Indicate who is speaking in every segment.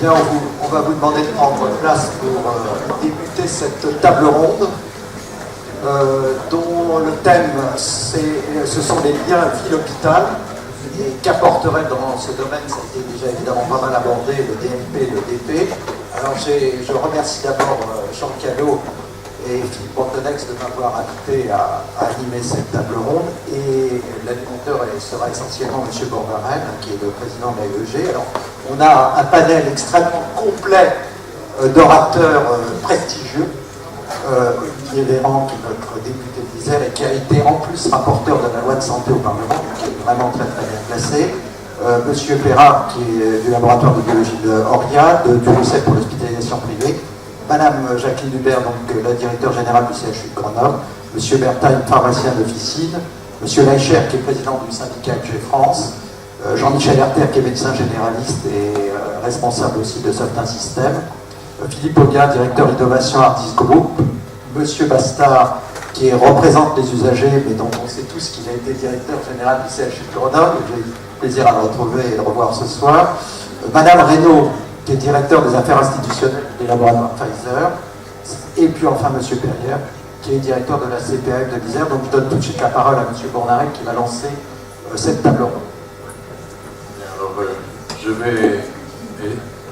Speaker 1: Bien, on va vous demander de prendre place pour débuter cette table ronde dont le thème, ce sont les liens vie-hôpital et qu'apporterait dans ce domaine, ça a été déjà évidemment pas mal abordé, le DMP, le DP. Alors je remercie d'abord Jean Callot et Philippe Bordenex de m'avoir invité à animer cette table ronde. Et l'animateur sera essentiellement M. Borbarel, qui est le président de l'AEG. Alors, on a un panel extrêmement complet d'orateurs prestigieux. Olivier Véran, qui est notre député de l'Isère et qui a été en plus rapporteur de la loi de santé au Parlement, qui est vraiment très très bien placé. Monsieur Perra, qui est du laboratoire de biologie de Oria, du RUCEP pour l'hospitalisation privée. Madame Jacqueline Hubert, donc la directeure générale du CHU de Grenoble. Monsieur Berthagne, pharmacien d'officine. Monsieur Leicher, qui est président du syndicat FG France. Jean-Michel Herter, qui est médecin généraliste et responsable aussi de certains systèmes. Philippe Auguin, directeur innovation Ardis Group. Monsieur Bastard, qui représente les usagers, mais dont on sait tous qu'il a été directeur général du CHU de Grenoble. J'ai eu plaisir à le retrouver et de le revoir ce soir. Madame Reynaud, qui est directeur des affaires institutionnelles des laboratoires Pfizer. Et puis enfin Monsieur Perrière, qui est directeur de la CPAF de l'Isère. Donc je donne tout de suite la parole à Monsieur Bournarel qui va lancer cette table ronde.
Speaker 2: Alors je vais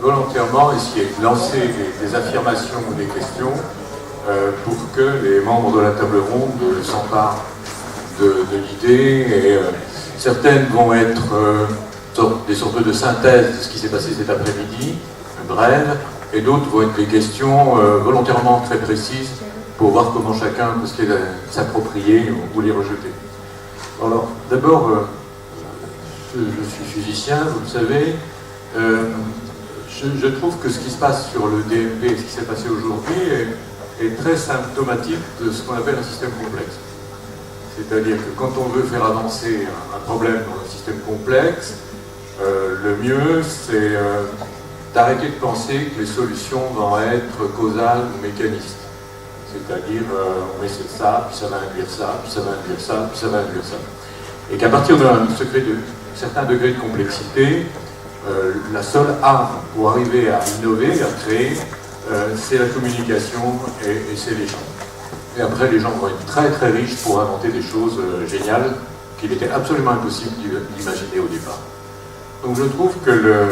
Speaker 2: volontairement essayer de lancer des affirmations ou des questions pour que les membres de la table ronde s'emparent de l'idée. Et certaines vont être des sortes de synthèse de ce qui s'est passé cet après-midi, brève, et d'autres vont être des questions volontairement très précises pour voir comment chacun peut s'approprier ou les rejeter. Alors, d'abord, je suis physicien, vous le savez. Je trouve que ce qui se passe sur le DMP et ce qui s'est passé aujourd'hui est très symptomatique de ce qu'on appelle un système complexe. C'est-à-dire que quand on veut faire avancer un problème dans un système complexe, le mieux c'est d'arrêter de penser que les solutions vont être causales ou mécanistes. C'est-à-dire on essaie ça, puis ça va induire ça, puis ça va induire ça, puis ça va induire ça. Et qu'à partir d'un certain degré de complexité, la seule arme pour arriver à innover, à créer, c'est la communication et c'est les gens. Et après, les gens vont être très très riches pour inventer des choses géniales qu'il était absolument impossible d'imaginer au départ. Donc je trouve que le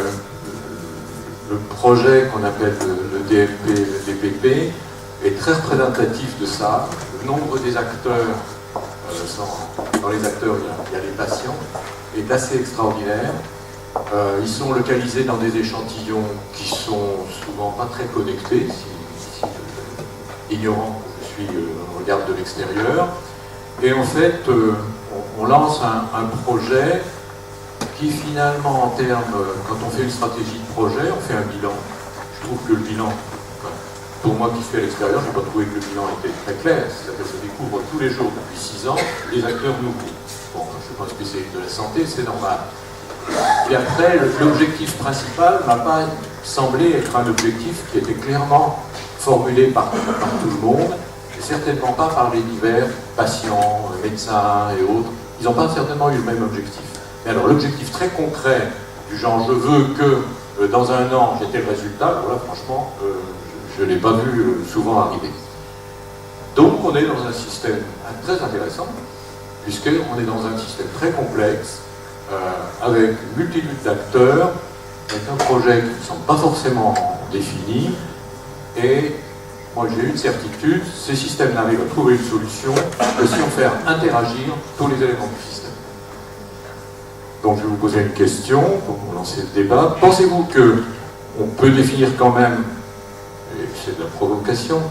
Speaker 2: projet qu'on appelle le DMP, le DPP, est très représentatif de ça. Le nombre des acteurs, dans les acteurs il y a les patients, est assez extraordinaire. Ils sont localisés dans des échantillons qui sont souvent pas très connectés, ignorant que je suis au regard de l'extérieur. Et en fait, on lance un projet qui finalement, en termes, quand on fait une stratégie de projet, on fait un bilan. Je trouve que le bilan, pour moi qui suis à l'extérieur, je n'ai pas trouvé que le bilan était très clair. C'est-à-dire que je découvre tous les jours depuis 6 ans des acteurs nouveaux. Bon, je ne suis pas un spécialiste de la santé, c'est normal. Et après, l'objectif principal ne m'a pas semblé être un objectif qui était clairement formulé par tout le monde, et certainement pas par les divers patients, médecins et autres. Ils n'ont pas certainement eu le même objectif. Mais alors, l'objectif très concret, du genre je veux que dans un an j'ai tel résultat, voilà, franchement, je ne l'ai pas vu souvent arriver. Donc, on est dans un système très intéressant, puisqu'on est dans un système très complexe, avec une multitude d'acteurs, avec un projet qui ne semble pas forcément défini, et moi j'ai une certitude, ces systèmes n'arrivent à trouver une solution que si on fait interagir tous les éléments du système. Donc je vais vous poser une question pour lancer le débat. Pensez-vous qu'on peut définir quand même, et c'est de la provocation,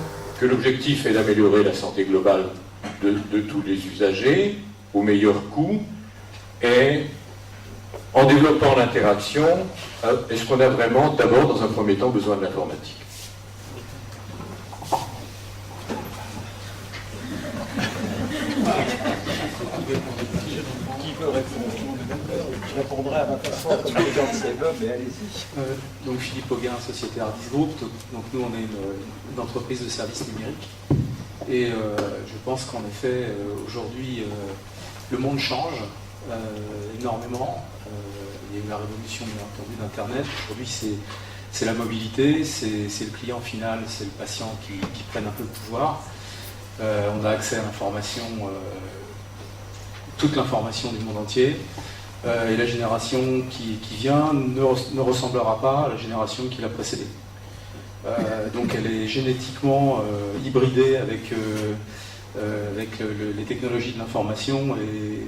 Speaker 2: que l'objectif est d'améliorer la santé globale de tous les usagers au meilleur coût, et en développant l'interaction, est-ce qu'on a vraiment, d'abord, dans un premier temps, besoin de l'informatique?
Speaker 3: Qui veut répondre? Je répondrai à ma façon, comme les gens de CEVE, mais allez-y.
Speaker 4: Donc Philippe Auguin, Société Ardis Group. Donc nous, on est une entreprise de services numériques. Et je pense qu'en effet, aujourd'hui, le monde change énormément. Il y a eu la révolution, bien entendu, d'Internet. Aujourd'hui, c'est la mobilité, c'est le client final, c'est le patient qui prennent un peu le pouvoir. On a accès à l'information, toute l'information du monde entier. Et la génération qui vient ne ressemblera pas à la génération qui l'a précédée. Donc elle est génétiquement hybridée avec les technologies de l'information et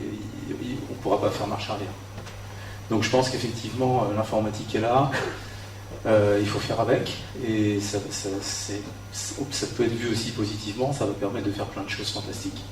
Speaker 4: on ne pourra pas faire marche arrière. Donc je pense qu'effectivement l'informatique est là, il faut faire avec et ça peut être vu aussi positivement, ça va permettre de faire plein de choses fantastiques.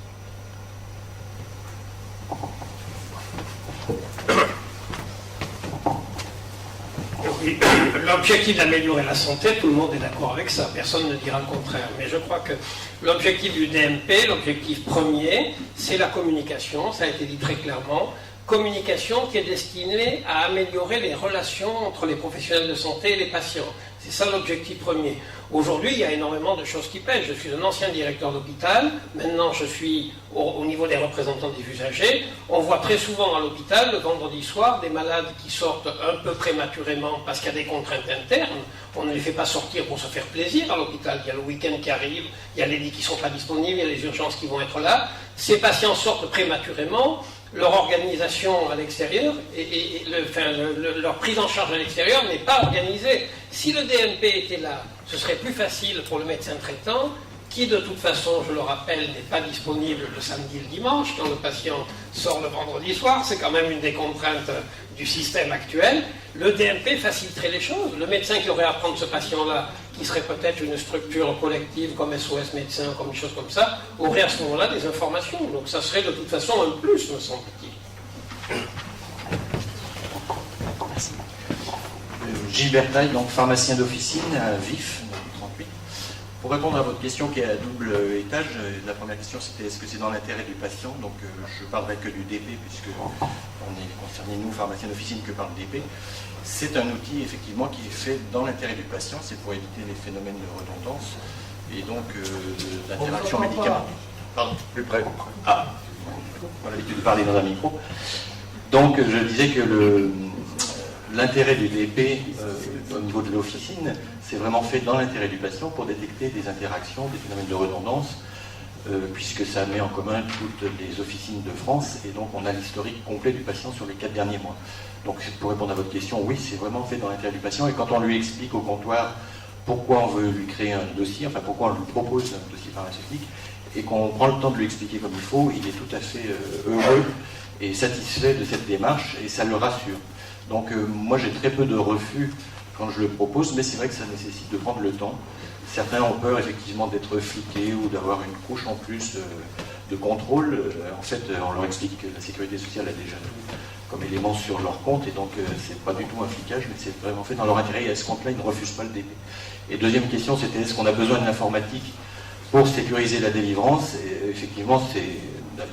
Speaker 5: Oui, l'objectif d'améliorer la santé, tout le monde est d'accord avec ça, personne ne dira le contraire. Mais je crois que l'objectif du DMP, l'objectif premier, c'est la communication, ça a été dit très clairement. Communication qui est destinée à améliorer les relations entre les professionnels de santé et les patients. C'est ça l'objectif premier. Aujourd'hui, il y a énormément de choses qui pèsent. Je suis un ancien directeur d'hôpital, maintenant je suis au niveau des représentants des usagers. On voit très souvent à l'hôpital, le vendredi soir, des malades qui sortent un peu prématurément parce qu'il y a des contraintes internes. On ne les fait pas sortir pour se faire plaisir à l'hôpital. Il y a le week-end qui arrive, il y a les lits qui ne sont pas disponibles, il y a les urgences qui vont être là. Ces patients sortent prématurément. Leur organisation à l'extérieur et leur prise en charge à l'extérieur n'est pas organisée. Si le DMP était là, ce serait plus facile pour le médecin traitant, qui de toute façon, je le rappelle, n'est pas disponible le samedi et le dimanche, quand le patient sort le vendredi soir, c'est quand même une des contraintes du système actuel. Le DMP faciliterait les choses. Le médecin qui aurait à prendre ce patient-là, qui serait peut-être une structure collective comme SOS Médecins, comme une chose comme ça, aurait à ce moment-là des informations. Donc ça serait de toute façon un plus, me semble-t-il.
Speaker 6: Gilbert Taille, donc pharmacien d'officine à Vif, 38. Pour répondre à votre question qui est à double étage, la première question c'était est-ce que c'est dans l'intérêt du patient? Donc je ne parlerai que du DP puisque on est concerné, nous, pharmaciens d'officine, que par le DP. C'est un outil effectivement qui est fait dans l'intérêt du patient, c'est pour éviter les phénomènes de redondance et donc d'interaction médicamenteuse. Pardon, plus près. Ah, on a l'habitude de parler dans un micro. Donc je disais que l'intérêt du DP au niveau de l'officine, c'est vraiment fait dans l'intérêt du patient pour détecter des interactions, des phénomènes de redondance, puisque ça met en commun toutes les officines de France, et donc on a l'historique complet du patient sur les 4 derniers mois. Donc pour répondre à votre question, oui, c'est vraiment fait dans l'intérêt du patient, et quand on lui explique au comptoir pourquoi on veut lui créer un dossier, enfin pourquoi on lui propose un dossier pharmaceutique, et qu'on prend le temps de lui expliquer comme il faut, il est tout à fait heureux et satisfait de cette démarche, et ça le rassure. Donc moi j'ai très peu de refus quand je le propose, mais c'est vrai que ça nécessite de prendre le temps. Certains ont peur effectivement d'être fliqués ou d'avoir une couche en plus de contrôle. En fait, on leur explique que la sécurité sociale a déjà tout comme élément sur leur compte, et donc c'est pas du tout un flicage, mais c'est vraiment fait dans leur intérêt, et à ce compte-là, ils ne refusent pas le DP. Et deuxième question, c'était est-ce qu'on a besoin de l'informatique pour sécuriser la délivrance? Et effectivement,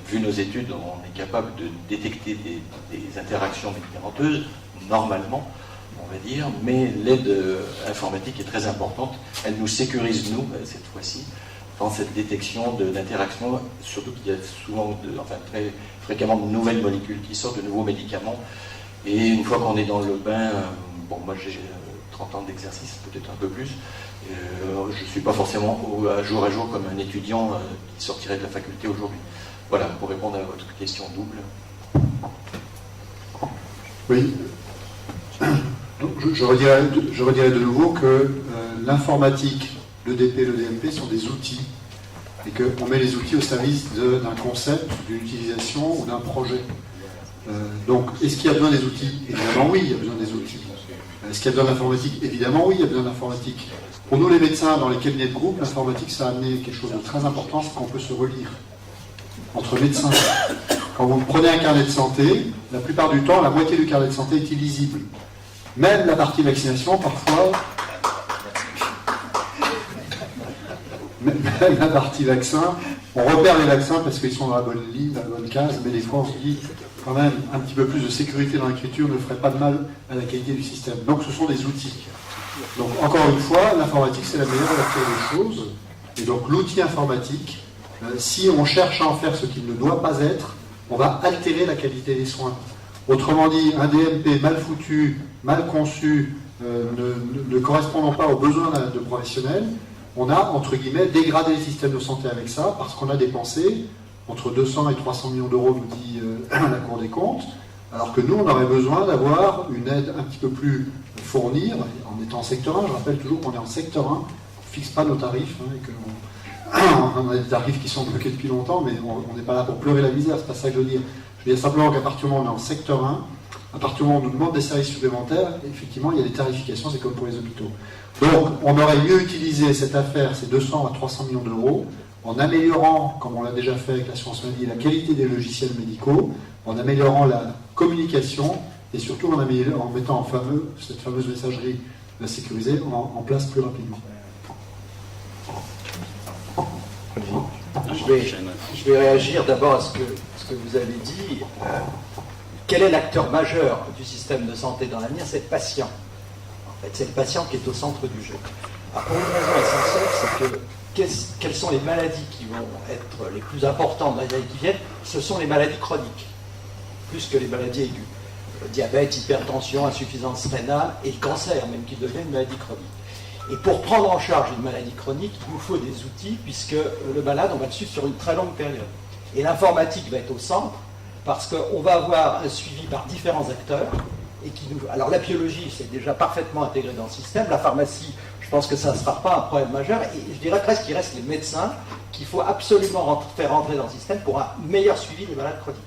Speaker 6: vu nos études, on est capable de détecter des interactions médicamenteuses, normalement, on va dire, mais l'aide informatique est très importante. Elle nous sécurise, nous, cette fois-ci, dans cette détection d'interaction, surtout qu'il y a souvent, très fréquemment, de nouvelles molécules qui sortent, de nouveaux médicaments. Et une fois qu'on est dans le bain, bon, moi j'ai 30 ans d'exercice, peut-être un peu plus, je ne suis pas forcément à jour comme un étudiant qui sortirait de la faculté aujourd'hui. Voilà, pour répondre à votre question double.
Speaker 7: Oui. Donc, je redirai de nouveau que l'informatique, le DP et le DMP sont des outils, et qu'on met les outils au service d'un concept, d'une utilisation ou d'un projet. Donc, est-ce qu'il y a besoin des outils? Évidemment oui, il y a besoin des outils. Est-ce qu'il y a besoin d'informatique? Évidemment oui, il y a besoin d'informatique. Pour nous les médecins, dans les cabinets de groupe, l'informatique ça a amené quelque chose de très important, c'est qu'on peut se relire entre médecins. Quand vous prenez un carnet de santé, la plupart du temps, la moitié du carnet de santé est illisible. Même la partie vaccination, parfois, même la partie vaccin, on repère les vaccins parce qu'ils sont dans la bonne ligne, dans la bonne case, mais des fois on se dit quand même un petit peu plus de sécurité dans l'écriture ne ferait pas de mal à la qualité du système. Donc ce sont des outils. Donc encore une fois, l'informatique c'est la meilleure des choses, et donc l'outil informatique, si on cherche à en faire ce qu'il ne doit pas être, on va altérer la qualité des soins. Autrement dit, un DMP mal foutu, mal conçu, ne correspondant pas aux besoins de professionnels, on a, entre guillemets, dégradé le système de santé avec ça, parce qu'on a dépensé entre 200 et 300 millions d'euros, nous dit la Cour des comptes, alors que nous, on aurait besoin d'avoir une aide un petit peu plus fournie, en étant en secteur 1. Je rappelle toujours qu'on est en secteur 1, on ne fixe pas nos tarifs, hein, et qu'on a des tarifs qui sont bloqués depuis longtemps, mais on n'est pas là pour pleurer la misère, c'est pas ça que je veux dire. Je veux dire simplement qu'à partir du moment où on est en secteur 1, à partir du moment où on nous demande des services supplémentaires, effectivement, il y a des tarifications, c'est comme pour les hôpitaux. Donc, on aurait mieux utilisé cette affaire, ces 200 à 300 millions d'euros, en améliorant, comme on l'a déjà fait avec l'assurance maladie, la qualité des logiciels médicaux, en améliorant la communication, et surtout en mettant cette fameuse messagerie sécurisée en place plus rapidement.
Speaker 3: Je vais réagir d'abord à ce que vous avez dit. Quel est l'acteur majeur du système de santé dans l'avenir? C'est le patient. En fait, c'est le patient qui est au centre du jeu. Alors, pour une raison essentielle, c'est que quelles sont les maladies qui vont être les plus importantes dans les années qui viennent? Ce sont les maladies chroniques, plus que les maladies aiguës. Le diabète, hypertension, insuffisance rénale et le cancer, même qui devient une maladie chronique. Et pour prendre en charge une maladie chronique, il nous faut des outils, puisque le malade, on va le suivre sur une très longue période. Et l'informatique va être au centre, parce qu'on va avoir un suivi par différents acteurs. Alors la biologie, c'est déjà parfaitement intégré dans le système. La pharmacie, je pense que ça ne sera pas un problème majeur. Et je dirais presque qu'il reste les médecins qu'il faut absolument faire rentrer dans le système pour un meilleur suivi des malades chroniques.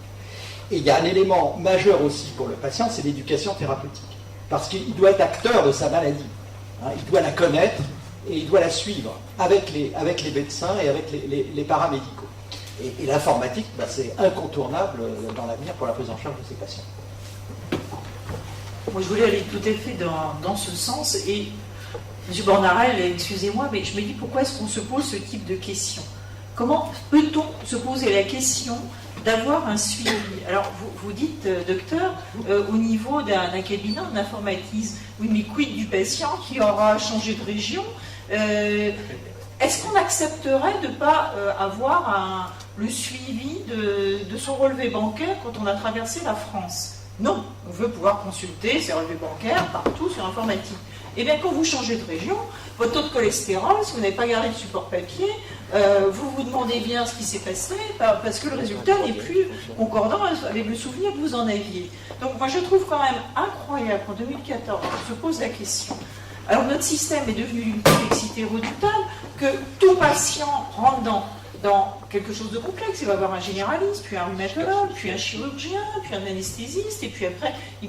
Speaker 3: Et il y a un élément majeur aussi pour le patient, c'est l'éducation thérapeutique. Parce qu'il doit être acteur de sa maladie. Il doit la connaître et il doit la suivre avec les médecins et avec les paramédicaux. Et l'informatique, c'est incontournable dans l'avenir pour la prise en charge de ces patients.
Speaker 8: Moi, je voulais aller tout à fait dans ce sens. Et M. Bornarel, excusez-moi, mais je me dis pourquoi est-ce qu'on se pose ce type de questions? Comment peut-on se poser la question d'avoir un suivi? Alors, vous dites, docteur, au niveau d'un cabinet en informatisme, oui, mais quid du patient qui aura changé de région? Est-ce qu'on accepterait de ne pas avoir le suivi de son relevé bancaire quand on a traversé la France? Non, on veut pouvoir consulter ses relevés bancaires partout sur informatique. Eh bien, quand vous changez de région, votre taux de cholestérol, si vous n'avez pas gardé le support papier, vous vous demandez bien ce qui s'est passé, parce que le résultat n'est plus concordant avec le souvenir que vous en aviez. Donc moi, je trouve quand même incroyable qu'en 2014, on se pose la question. Alors notre système est devenu d'une complexité redoutable, que tout patient rentre dans quelque chose de complexe. Il va avoir un généraliste, puis un rhumatologue, puis un chirurgien, puis un anesthésiste, et puis après, il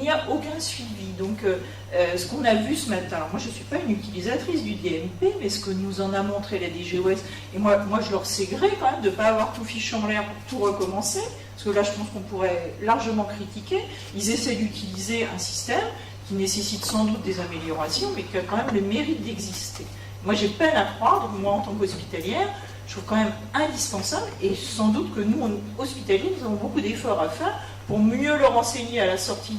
Speaker 8: n'y a aucun suivi. Donc, ce qu'on a vu ce matin, alors moi je ne suis pas une utilisatrice du DMP, mais ce que nous en a montré la DGOS, et moi je leur sais gré quand même de ne pas avoir tout fiché en l'air pour tout recommencer, parce que là je pense qu'on pourrait largement critiquer. Ils essaient d'utiliser un système qui nécessite sans doute des améliorations, mais qui a quand même le mérite d'exister. Moi j'ai peine à croire, moi en tant qu'hospitalière, je trouve quand même indispensable, et sans doute que nous, hospitaliers, nous avons beaucoup d'efforts à faire pour mieux le renseigner à la sortie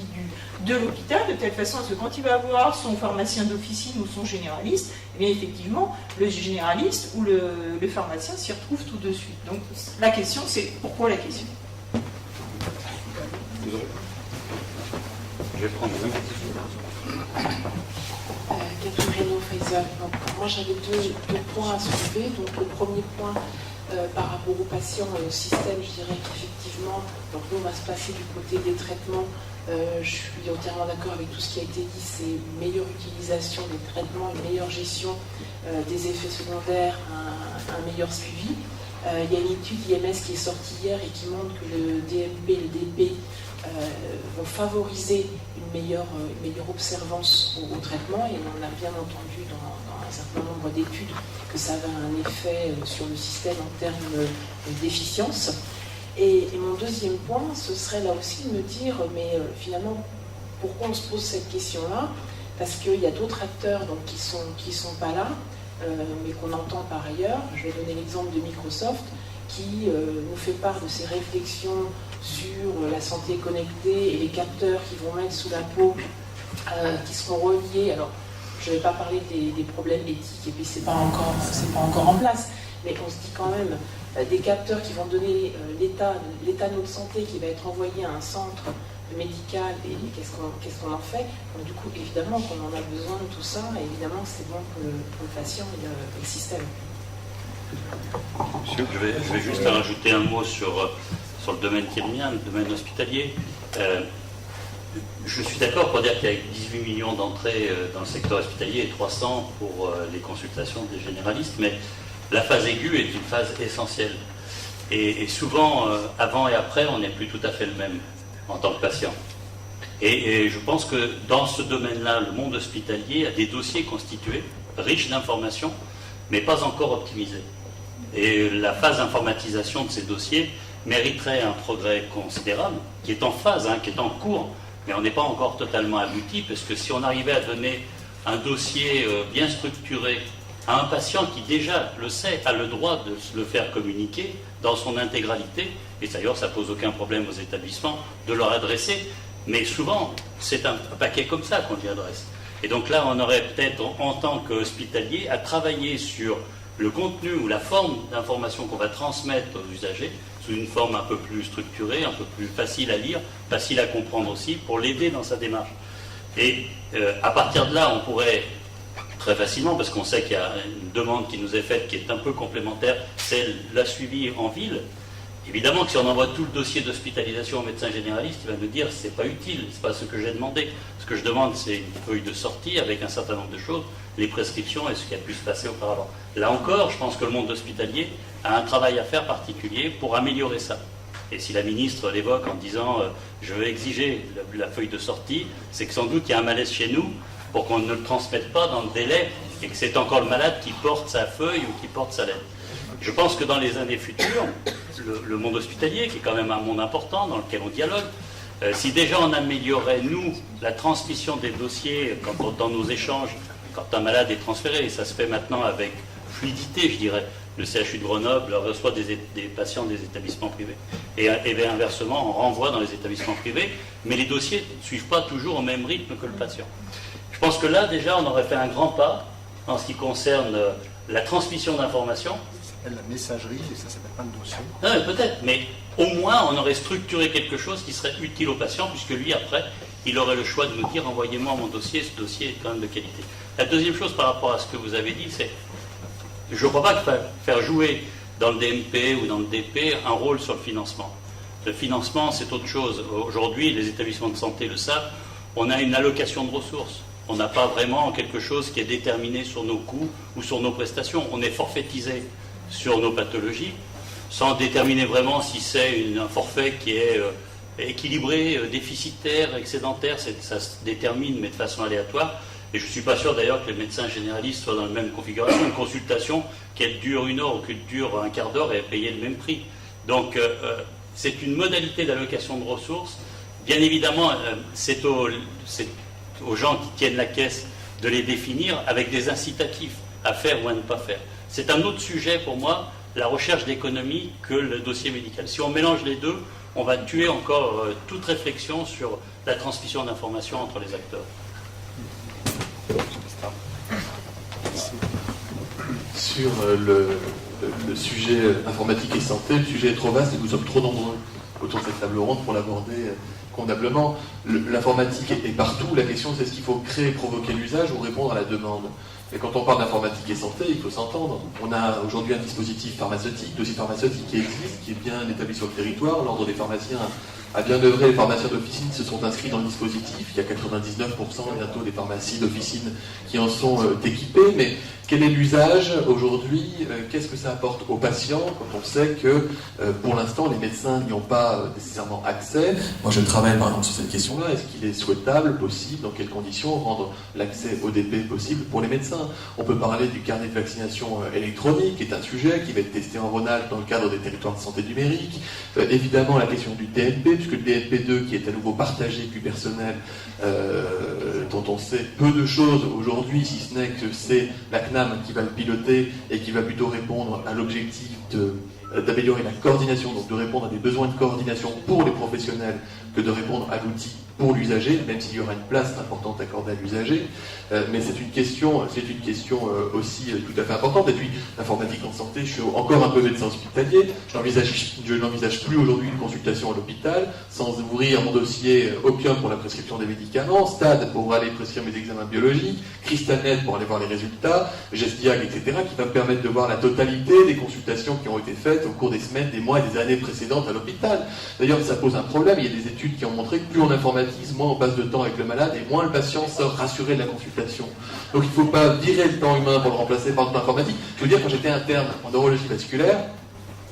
Speaker 8: de l'hôpital, de telle façon à ce que quand il va voir son pharmacien d'officine ou son généraliste, eh bien effectivement, le généraliste ou le pharmacien s'y retrouve tout de suite. Donc la question, c'est pourquoi la question?
Speaker 4: Je vais prendre la même.
Speaker 9: Catherine Reynaud-Fraser. Moi j'avais deux points à soulever. Donc le premier point par rapport aux patients et au système, je dirais qu'effectivement, donc nous on va se passer du côté des traitements. Je suis entièrement d'accord avec tout ce qui a été dit, c'est une meilleure utilisation des traitements, une meilleure gestion des effets secondaires, un meilleur suivi. Il y a une étude IMS qui est sortie hier et qui montre que le DMP et le DP vont favoriser une meilleure observance au traitement, et on a bien entendu dans un certain nombre d'études que ça avait un effet sur le système en termes d'efficience. Et mon deuxième point, ce serait là aussi de me dire, mais finalement, pourquoi on se pose cette question-là? Parce qu'il y a d'autres acteurs donc, qui sont pas là, mais qu'on entend par ailleurs. Je vais donner l'exemple de Microsoft, qui nous fait part de ses réflexions sur la santé connectée et les capteurs qui vont mettre sous la peau, qui seront reliés. Alors, je ne vais pas parler des problèmes éthiques, et puis c'est pas encore en place, mais on se dit quand même des capteurs qui vont donner l'état de notre santé qui va être envoyé à un centre médical et qu'est-ce qu'on en fait. Donc du coup, évidemment qu'on en a besoin de tout ça, et évidemment que c'est bon pour le patient et le système.
Speaker 10: Monsieur, je vais juste rajouter un mot sur le domaine qui est le mien, le domaine hospitalier. Je suis d'accord pour dire qu'il y a 18 millions d'entrées dans le secteur hospitalier et 300 pour les consultations des généralistes, mais la phase aiguë est une phase essentielle. Et souvent, avant et après, on n'est plus tout à fait le même en tant que patient. Et je pense que dans ce domaine-là, le monde hospitalier a des dossiers constitués, riches d'informations, mais pas encore optimisés. Et la phase d'informatisation de ces dossiers mériterait un progrès considérable, qui est en phase, qui est en cours, mais on n'est pas encore totalement abouti, parce que si on arrivait à donner un dossier bien structuré à un patient qui déjà le sait, a le droit de le faire communiquer dans son intégralité, et d'ailleurs ça pose aucun problème aux établissements de leur adresser, mais souvent c'est un paquet comme ça qu'on lui adresse. Et donc là on aurait peut-être en tant qu'hospitalier à travailler sur le contenu ou la forme d'information qu'on va transmettre aux usagers, sous une forme un peu plus structurée, un peu plus facile à lire, facile à comprendre aussi, pour l'aider dans sa démarche. Et à partir de là, on pourrait très facilement, parce qu'on sait qu'il y a une demande qui nous est faite qui est un peu complémentaire, c'est la suivi en ville. Évidemment que si on envoie tout le dossier d'hospitalisation au médecin généraliste, il va nous dire c'est pas utile, c'est pas ce que j'ai demandé. Ce que je demande, c'est une feuille de sortie avec un certain nombre de choses, les prescriptions et ce qui a pu se passer auparavant. Là encore, je pense que le monde hospitalier a un travail à faire particulier pour améliorer ça. Et si la ministre l'évoque en disant je veux exiger la feuille de sortie, c'est que sans doute il y a un malaise chez nous pour qu'on ne le transmette pas dans le délai et que c'est encore le malade qui porte sa feuille ou qui porte sa lettre. Je pense que dans les années futures, le monde hospitalier, qui est quand même un monde important dans lequel on dialogue, si déjà on améliorait, nous, la transmission des dossiers dans nos échanges, quand un malade est transféré, et ça se fait maintenant avec fluidité, je dirais, le CHU de Grenoble reçoit des patients des établissements privés. Et inversement, on renvoie dans les établissements privés, mais les dossiers ne suivent pas toujours au même rythme que le patient. Je pense que là, déjà, on aurait fait un grand pas en ce qui concerne la transmission d'informations.
Speaker 7: Ça s'appelle la messagerie et ça ne s'appelle pas le dossier.
Speaker 10: Non, peut-être, mais au moins, on aurait structuré quelque chose qui serait utile au patient, puisque lui, après, il aurait le choix de nous dire « envoyez-moi mon dossier, ce dossier est quand même de qualité ». La deuxième chose par rapport à ce que vous avez dit, c'est je ne crois pas qu'il faille faire jouer dans le DMP ou dans le DP un rôle sur le financement. Le financement, c'est autre chose. Aujourd'hui, les établissements de santé le savent, on a une allocation de ressources. On n'a pas vraiment quelque chose qui est déterminé sur nos coûts ou sur nos prestations. On est forfaitisé sur nos pathologies, sans déterminer vraiment si c'est un forfait qui est équilibré, déficitaire, excédentaire. Ça se détermine, mais de façon aléatoire. Et je ne suis pas sûr d'ailleurs que les médecins généralistes soient dans la même configuration. Une consultation, qu'elle dure 1 heure ou qu'elle dure un quart d'heure, est payée le même prix. Donc c'est une modalité d'allocation de ressources. Bien évidemment, c'est aux gens qui tiennent la caisse de les définir avec des incitatifs à faire ou à ne pas faire. C'est un autre sujet pour moi, la recherche d'économie, que le dossier médical. Si on mélange les deux, on va tuer encore toute réflexion sur la transmission d'informations entre les acteurs.
Speaker 11: Sur le sujet informatique et santé, le sujet est trop vaste et nous sommes trop nombreux autour de cette table ronde pour l'aborder convenablement. L'informatique est partout. La question, c'est est-ce qu'il faut créer et provoquer l'usage ou répondre à la demande. Et quand on parle d'informatique et santé, il faut s'entendre. On a aujourd'hui un dispositif pharmaceutique, dossier pharmaceutique qui existe, qui est bien établi sur le territoire. L'ordre des pharmaciens a bien œuvré. Les pharmaciens d'officine se sont inscrits dans le dispositif. Il y a 99% bientôt des pharmacies d'officine qui en sont équipées. Mais quel est l'usage aujourd'hui? Qu'est-ce que ça apporte aux patients quand on sait que pour l'instant les médecins n'y ont pas nécessairement accès? Moi je travaille par exemple sur cette question-là. Est-ce qu'il est souhaitable, possible, dans quelles conditions rendre l'accès au DP possible pour les médecins? On peut parler du carnet de vaccination électronique, qui est un sujet qui va être testé en Rhône-Alpes dans le cadre des territoires de santé numérique. Évidemment la question du DNP, puisque le DNP2 qui est à nouveau partagé puis personnel, dont on sait peu de choses aujourd'hui, si ce n'est que c'est la CNAM qui va le piloter et qui va plutôt répondre à l'objectif d'améliorer la coordination, donc de répondre à des besoins de coordination pour les professionnels, que de répondre à l'outil pour l'usager, même s'il y aura une place importante accordée à l'usager, mais c'est une question aussi tout à fait importante. Et puis l'informatique en santé, je suis encore un peu médecin hospitalier, je n'envisage plus aujourd'hui une consultation à l'hôpital sans ouvrir mon dossier Opium pour la prescription des médicaments, Stade pour aller prescrire mes examens biologiques, Cristanet pour aller voir les résultats, GestDiag, etc., qui va me permettre de voir la totalité des consultations qui ont été faites au cours des semaines, des mois et des années précédentes à l'hôpital. D'ailleurs, ça pose un problème. Il y a des études qui ont montré que plus on informatise, moins on passe de temps avec le malade et moins le patient sort rassuré de la consultation. Donc il ne faut pas virer le temps humain pour le remplacer par le temps informatique. Je veux dire, quand j'étais interne en neurologie vasculaire,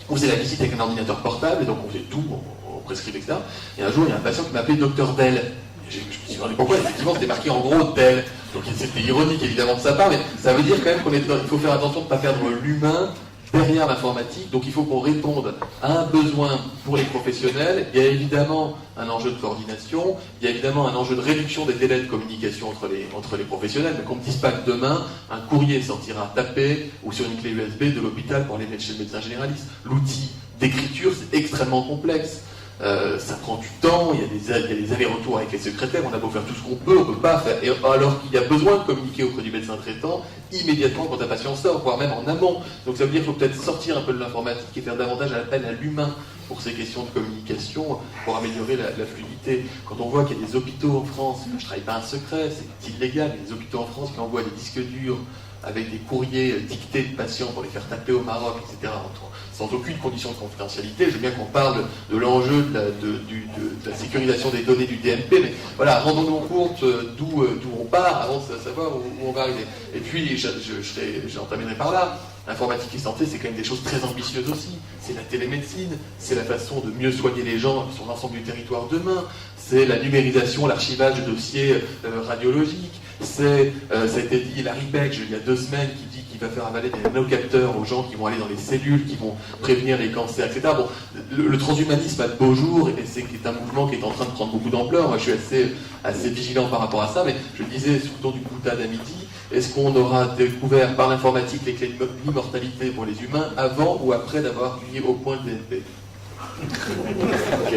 Speaker 11: on faisait la visite avec un ordinateur portable, et donc on faisait tout, on prescrivait, etc. Et un jour, il y a un patient qui m'appelait Dr Dell. Je me suis demandé pourquoi, effectivement, c'était marqué en gros Dell. Donc c'était ironique, évidemment, de sa part, mais ça veut dire quand même qu'il faut faire attention de ne pas perdre l'humain derrière l'informatique. Donc il faut qu'on réponde à un besoin pour les professionnels. Il y a évidemment un enjeu de coordination, il y a évidemment un enjeu de réduction des délais de communication entre les professionnels, mais qu'on ne dise pas que demain, un courrier sortira tapé ou sur une clé USB de l'hôpital pour aller mettre chez le médecin généraliste. L'outil d'écriture, c'est extrêmement complexe. Ça prend du temps, il y a des allers-retours avec les secrétaires, on a beau faire tout ce qu'on peut, on ne peut pas faire. Et alors qu'il y a besoin de communiquer auprès du médecin traitant immédiatement quand un patient sort, voire même en amont. Donc ça veut dire qu'il faut peut-être sortir un peu de l'informatique et faire davantage appel à l'humain pour ces questions de communication, pour améliorer la fluidité. Quand on voit qu'il y a des hôpitaux en France, je ne trahis pas un secret, c'est illégal, il y a des hôpitaux en France qui envoient des disques durs avec des courriers dictés de patients pour les faire taper au Maroc, etc., sans aucune condition de confidentialité. Je veux bien qu'on parle de l'enjeu de la sécurisation des données du DMP, mais voilà, rendons-nous compte d'où on part avant de savoir où on va arriver. Et puis, j'en terminerai par là. L'informatique et santé, c'est quand même des choses très ambitieuses aussi. C'est la télémédecine, c'est la façon de mieux soigner les gens sur l'ensemble du territoire demain, c'est la numérisation, l'archivage de dossiers radiologiques, c'est, ça a été dit, Larry Page, il y a 2 semaines, qui dit qu'il va faire avaler des nanocapteurs aux gens qui vont aller dans les cellules, qui vont prévenir les cancers, etc. Bon, le transhumanisme a de beaux jours, et c'est un mouvement qui est en train de prendre beaucoup d'ampleur. Moi, je suis assez vigilant par rapport à ça, mais je disais, sous le ton du boutade à midi, est-ce qu'on aura découvert par l'informatique les clés de l'immortalité pour les humains avant ou après d'avoir mis au point le DMP?
Speaker 2: Ok,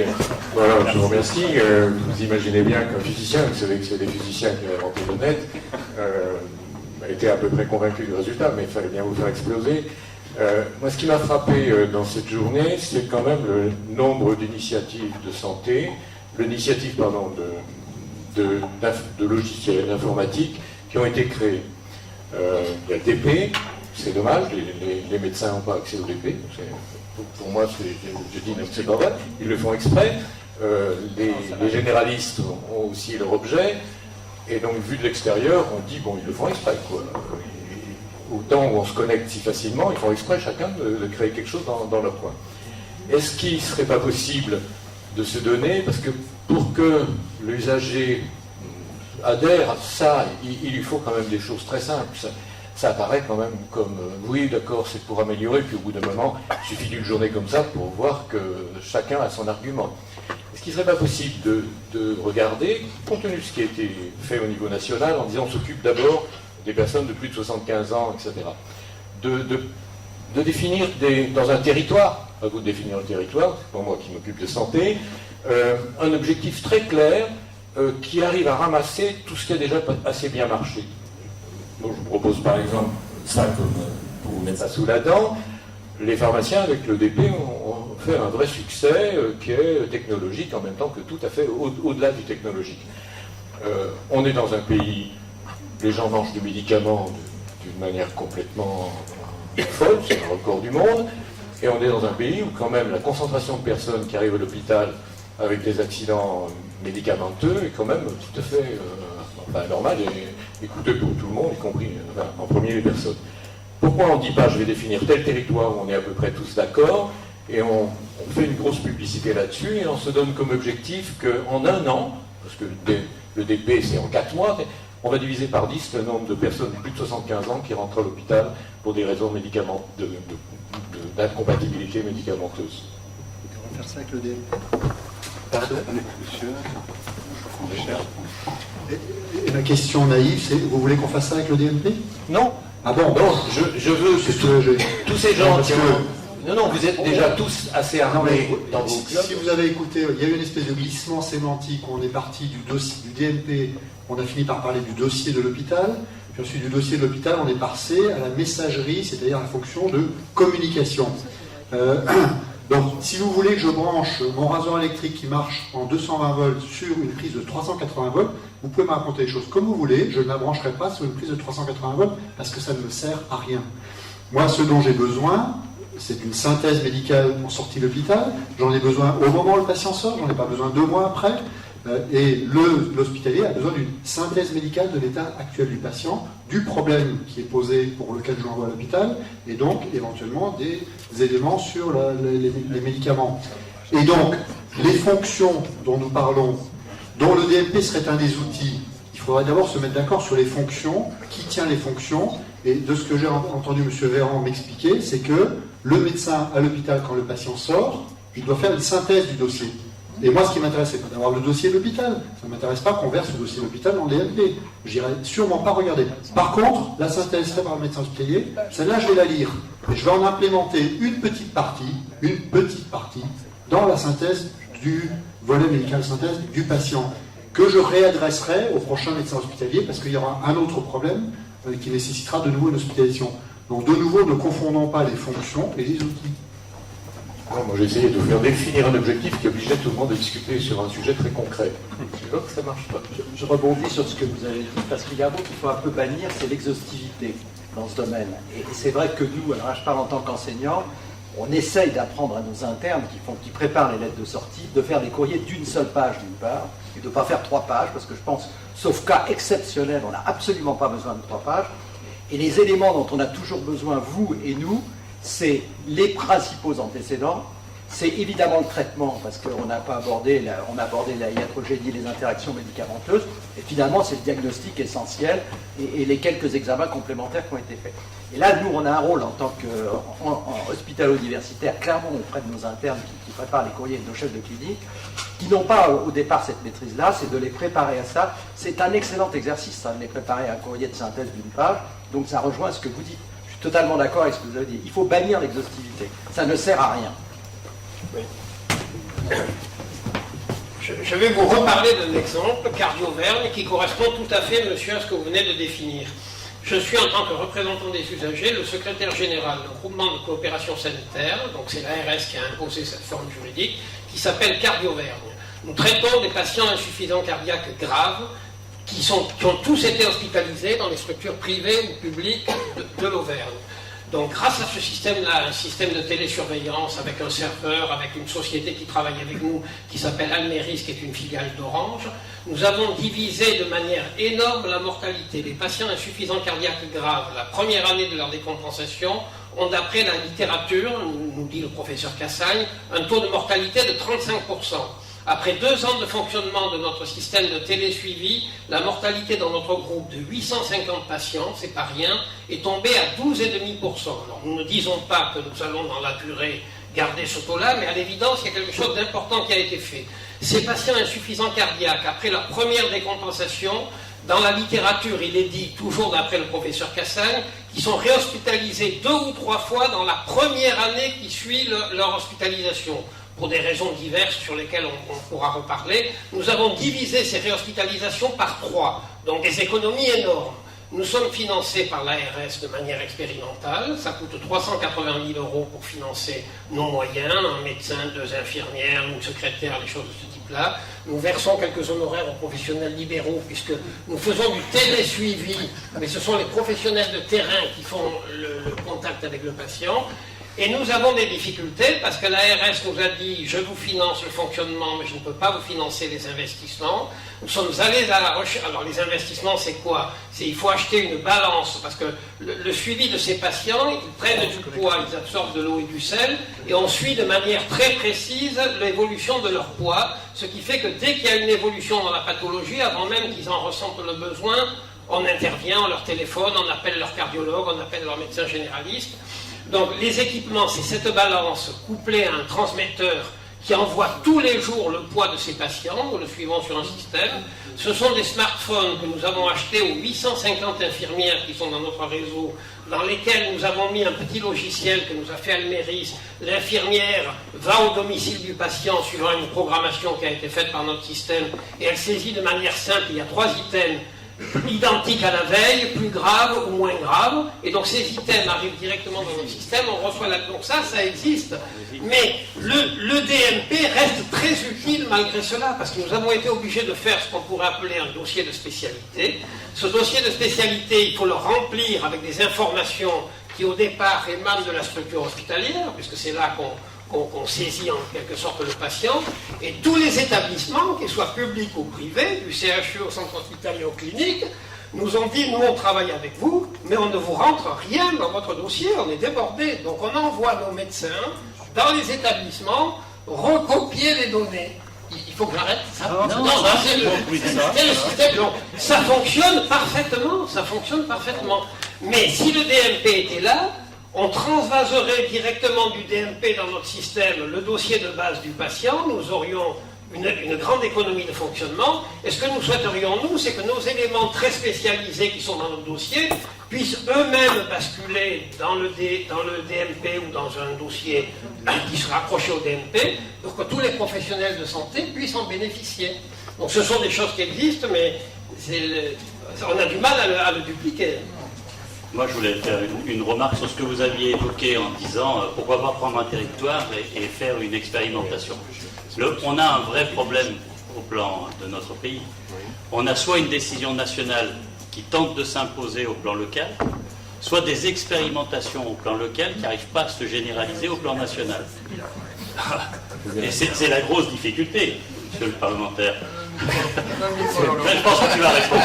Speaker 2: voilà, je vous remercie. Vous imaginez bien qu'un physicien, vous savez que c'est des physiciens qui ont inventé le net, était à peu près convaincu du résultat, mais il fallait bien vous faire exploser. Moi, ce qui m'a frappé dans cette journée, c'est quand même le nombre d'initiatives de santé, l'initiative, pardon, de logiciels informatiques qui ont été créés. Il y a le DP, c'est dommage, les médecins n'ont pas accès au DP. Pour moi, je dis, c'est pas vrai, ils le font exprès. Les généralistes ont aussi leur objet. Et donc, vu de l'extérieur, on dit, bon, ils le font exprès, quoi. Au temps où on se connecte si facilement, ils font exprès chacun de créer quelque chose dans leur coin. Est-ce qu'il ne serait pas possible de se donner, parce que pour que l'usager adhère à ça, il lui faut quand même des choses très simples. Ça apparaît quand même comme, oui, d'accord, c'est pour améliorer, puis au bout d'un moment, il suffit d'une journée comme ça pour voir que chacun a son argument. Est-ce qu'il ne serait pas possible de regarder, compte tenu de ce qui a été fait au niveau national, en disant on s'occupe d'abord des personnes de plus de 75 ans, etc., de définir dans un territoire, à vous de définir un territoire, c'est pour moi qui m'occupe de santé, un objectif très clair qui arrive à ramasser tout ce qui a déjà assez bien marché. Donc, je vous propose par exemple ça pour vous mettre ça sous la dent. Les pharmaciens avec le DP ont fait un vrai succès qui est technologique en même temps que tout à fait au-delà du technologique. On est dans un pays, les gens mangent du médicament d'une manière complètement folle, c'est le record du monde, et on est dans un pays où quand même la concentration de personnes qui arrivent à l'hôpital avec des accidents médicamenteux est quand même tout à fait normal et coûteux pour tout le monde, y compris en premier les personnes. Pourquoi on ne dit pas je vais définir tel territoire où on est à peu près tous d'accord et on fait une grosse publicité là-dessus et on se donne comme objectif qu'en 1 an, parce que le DP c'est en 4 mois, on va diviser par 10 le nombre de personnes de plus de 75 ans qui rentrent à l'hôpital pour des raisons d'incompatibilité médicamenteuse.
Speaker 7: On va faire ça avec le DMP.
Speaker 11: Pardon,
Speaker 7: monsieur. Et ma question naïve, c'est vous voulez qu'on fasse ça avec le DMP?
Speaker 10: Non.
Speaker 7: Ah bon?
Speaker 10: Non, je veux que tous ces gens qui ont...
Speaker 3: Non, vous êtes déjà tous assez armés dans vos clubs.
Speaker 7: Si vous avez écouté, il y a eu une espèce de glissement sémantique où on est parti du dossier du DMP, on a fini par parler du dossier de l'hôpital, puis ensuite du dossier de l'hôpital, on est passé à la messagerie, c'est-à-dire la fonction de communication. Donc, si vous voulez que je branche mon rasoir électrique qui marche en 220 volts sur une prise de 380 volts, vous pouvez me raconter les choses comme vous voulez, je ne la brancherai pas sur une prise de 380 volts parce que ça ne me sert à rien. Moi, ce dont j'ai besoin, c'est une synthèse médicale en sortie de l'hôpital. J'en ai besoin au moment où le patient sort, j'en ai pas besoin 2 mois après. Et l'hospitalier a besoin d'une synthèse médicale de l'état actuel du patient, du problème qui est posé pour lequel je l'envoie à l'hôpital, et donc éventuellement des éléments sur les médicaments. Et donc, les fonctions dont nous parlons, dont le DMP serait un des outils, il faudrait d'abord se mettre d'accord sur les fonctions, qui tient les fonctions, et de ce que j'ai entendu M. Véran m'expliquer, c'est que le médecin à l'hôpital, quand le patient sort, il doit faire une synthèse du dossier. Et moi, ce qui m'intéresse, c'est pas d'avoir le dossier de l'hôpital. Ça ne m'intéresse pas qu'on verse le dossier de l'hôpital dans le DMP. J'irai sûrement pas regarder. Par contre, la synthèse faite par le médecin hospitalier, celle-là, je vais la lire. Et je vais en implémenter une petite partie, dans la synthèse du volet médical synthèse du patient, que je réadresserai au prochain médecin hospitalier, parce qu'il y aura un autre problème qui nécessitera de nouveau une hospitalisation. Donc, de nouveau, ne confondons pas les fonctions et les outils.
Speaker 12: Non, moi j'ai essayé de vous faire définir un objectif qui obligeait tout le monde à discuter sur un sujet très concret. Je vois que ça marche pas.
Speaker 3: Je rebondis sur ce que vous avez dit, parce qu'il y a un mot qu'il faut un peu bannir, c'est l'exhaustivité dans ce domaine. Et c'est vrai que nous, alors là, je parle en tant qu'enseignant, on essaye d'apprendre à nos internes qui préparent les lettres de sortie, de faire des courriers d'une seule page d'une part, et de ne pas faire 3 pages, parce que je pense, sauf cas exceptionnel, on n'a absolument pas besoin de 3 pages. Et les éléments dont on a toujours besoin, vous et nous, c'est les principaux antécédents, c'est évidemment le traitement, parce qu'on n'a pas abordé, on a abordé la iatrogénie, les interactions médicamenteuses, et finalement c'est le diagnostic essentiel et les quelques examens complémentaires qui ont été faits. Et là, nous, on a un rôle en tant qu'hospitalo-universitaire, clairement auprès de nos internes qui préparent les courriers de nos chefs de clinique, qui n'ont pas au départ cette maîtrise-là, c'est de les préparer à ça. C'est un excellent exercice, ça, de les préparer à un courrier de synthèse d'une page, donc ça rejoint ce que vous dites. Totalement d'accord avec ce que vous avez dit. Il faut bannir l'exhaustivité. Ça ne sert à rien.
Speaker 5: Oui. Je vais vous reparler d'un exemple, Cardiovergne, qui correspond tout à fait, monsieur, à ce que vous venez de définir. Je suis, en tant que représentant des usagers, le secrétaire général d'un groupement de coopération sanitaire, donc c'est l'ARS qui a imposé cette forme juridique, qui s'appelle Cardiovergne. Nous traitons des patients insuffisants cardiaques graves, qui ont tous été hospitalisés dans les structures privées ou publiques de l'Auvergne. Donc grâce à ce système-là, un système de télésurveillance avec un serveur, avec une société qui travaille avec nous, qui s'appelle Almeris, qui est une filiale d'Orange, nous avons divisé de manière énorme la mortalité. Les patients insuffisants cardiaques graves, la première année de leur décompensation, ont, d'après la littérature, nous dit le professeur Cassagne, un taux de mortalité de 35%. Après 2 ans de fonctionnement de notre système de télésuivi, la mortalité dans notre groupe de 850 patients, c'est pas rien, est tombée à 12,5%. Alors nous ne disons pas que nous allons dans la durée garder ce taux-là, mais à l'évidence, il y a quelque chose d'important qui a été fait. Ces patients insuffisants cardiaques, après leur première décompensation, dans la littérature, il est dit, toujours d'après le professeur Cassagne, qu'ils sont réhospitalisés 2 ou 3 fois dans la première année qui suit leur hospitalisation. Pour des raisons diverses sur lesquelles on pourra reparler, nous avons divisé ces réhospitalisations par 3, donc des économies énormes. Nous sommes financés par l'ARS de manière expérimentale, ça coûte 380 000 € pour financer nos moyens, un médecin, 2 infirmières, une secrétaire, des choses de ce type-là. Nous versons quelques honoraires aux professionnels libéraux, puisque nous faisons du télésuivi, mais ce sont les professionnels de terrain qui font le contact avec le patient. Et nous avons des difficultés parce que l'ARS nous a dit « je vous finance le fonctionnement, mais je ne peux pas vous financer les investissements ». Nous sommes allés à la recherche. Alors les investissements, c'est quoi? Il faut acheter une balance, parce que le suivi de ces patients, ils prennent du poids, ils absorbent de l'eau et du sel, et on suit de manière très précise l'évolution de leur poids, ce qui fait que dès qu'il y a une évolution dans la pathologie, avant même qu'ils en ressentent le besoin, on intervient, on leur téléphone, on appelle leur cardiologue, on appelle leur médecin généraliste. Donc les équipements, c'est cette balance couplée à un transmetteur qui envoie tous les jours le poids de ses patients, le suivant sur un système. Ce sont des smartphones que nous avons achetés aux 850 infirmières qui sont dans notre réseau, dans lesquels nous avons mis un petit logiciel que nous a fait Almeris. L'infirmière va au domicile du patient suivant une programmation qui a été faite par notre système et elle saisit de manière simple, il y a 3 items identiques à la veille, plus graves ou moins graves, et donc ces items arrivent directement dans notre système, on reçoit la... Donc ça existe, mais le DMP reste très utile malgré cela, parce que nous avons été obligés de faire ce qu'on pourrait appeler un dossier de spécialité. Ce dossier de spécialité, il faut le remplir avec des informations qui au départ émanent de la structure hospitalière, puisque c'est là qu'on saisit en quelque sorte le patient, et tous les établissements, qu'ils soient publics ou privés, du CHU au centre hospitalier aux cliniques, nous ont dit, nous on travaille avec vous, mais on ne vous rentre rien dans votre dossier, on est débordé. Donc on envoie nos médecins dans les établissements recopier les données. Il faut que j'arrête ça. Non, c'est le système. Donc, ça fonctionne parfaitement. Mais si le DMP était là, on transvaserait directement du DMP dans notre système le dossier de base du patient, nous aurions une grande économie de fonctionnement, et ce que nous souhaiterions, nous, c'est que nos éléments très spécialisés qui sont dans notre dossier puissent eux-mêmes basculer dans le DMP ou dans un dossier qui sera accroché au DMP, pour que tous les professionnels de santé puissent en bénéficier. Donc ce sont des choses qui existent, mais on a du mal à le dupliquer.
Speaker 10: Moi, je voulais faire une remarque sur ce que vous aviez évoqué en disant pourquoi pas prendre un territoire et faire une expérimentation. On a un vrai problème au plan de notre pays. On a soit une décision nationale qui tente de s'imposer au plan local, soit des expérimentations au plan local qui n'arrivent pas à se généraliser au plan national. Et c'est la grosse difficulté, monsieur le parlementaire. Je pense que tu vas répondre.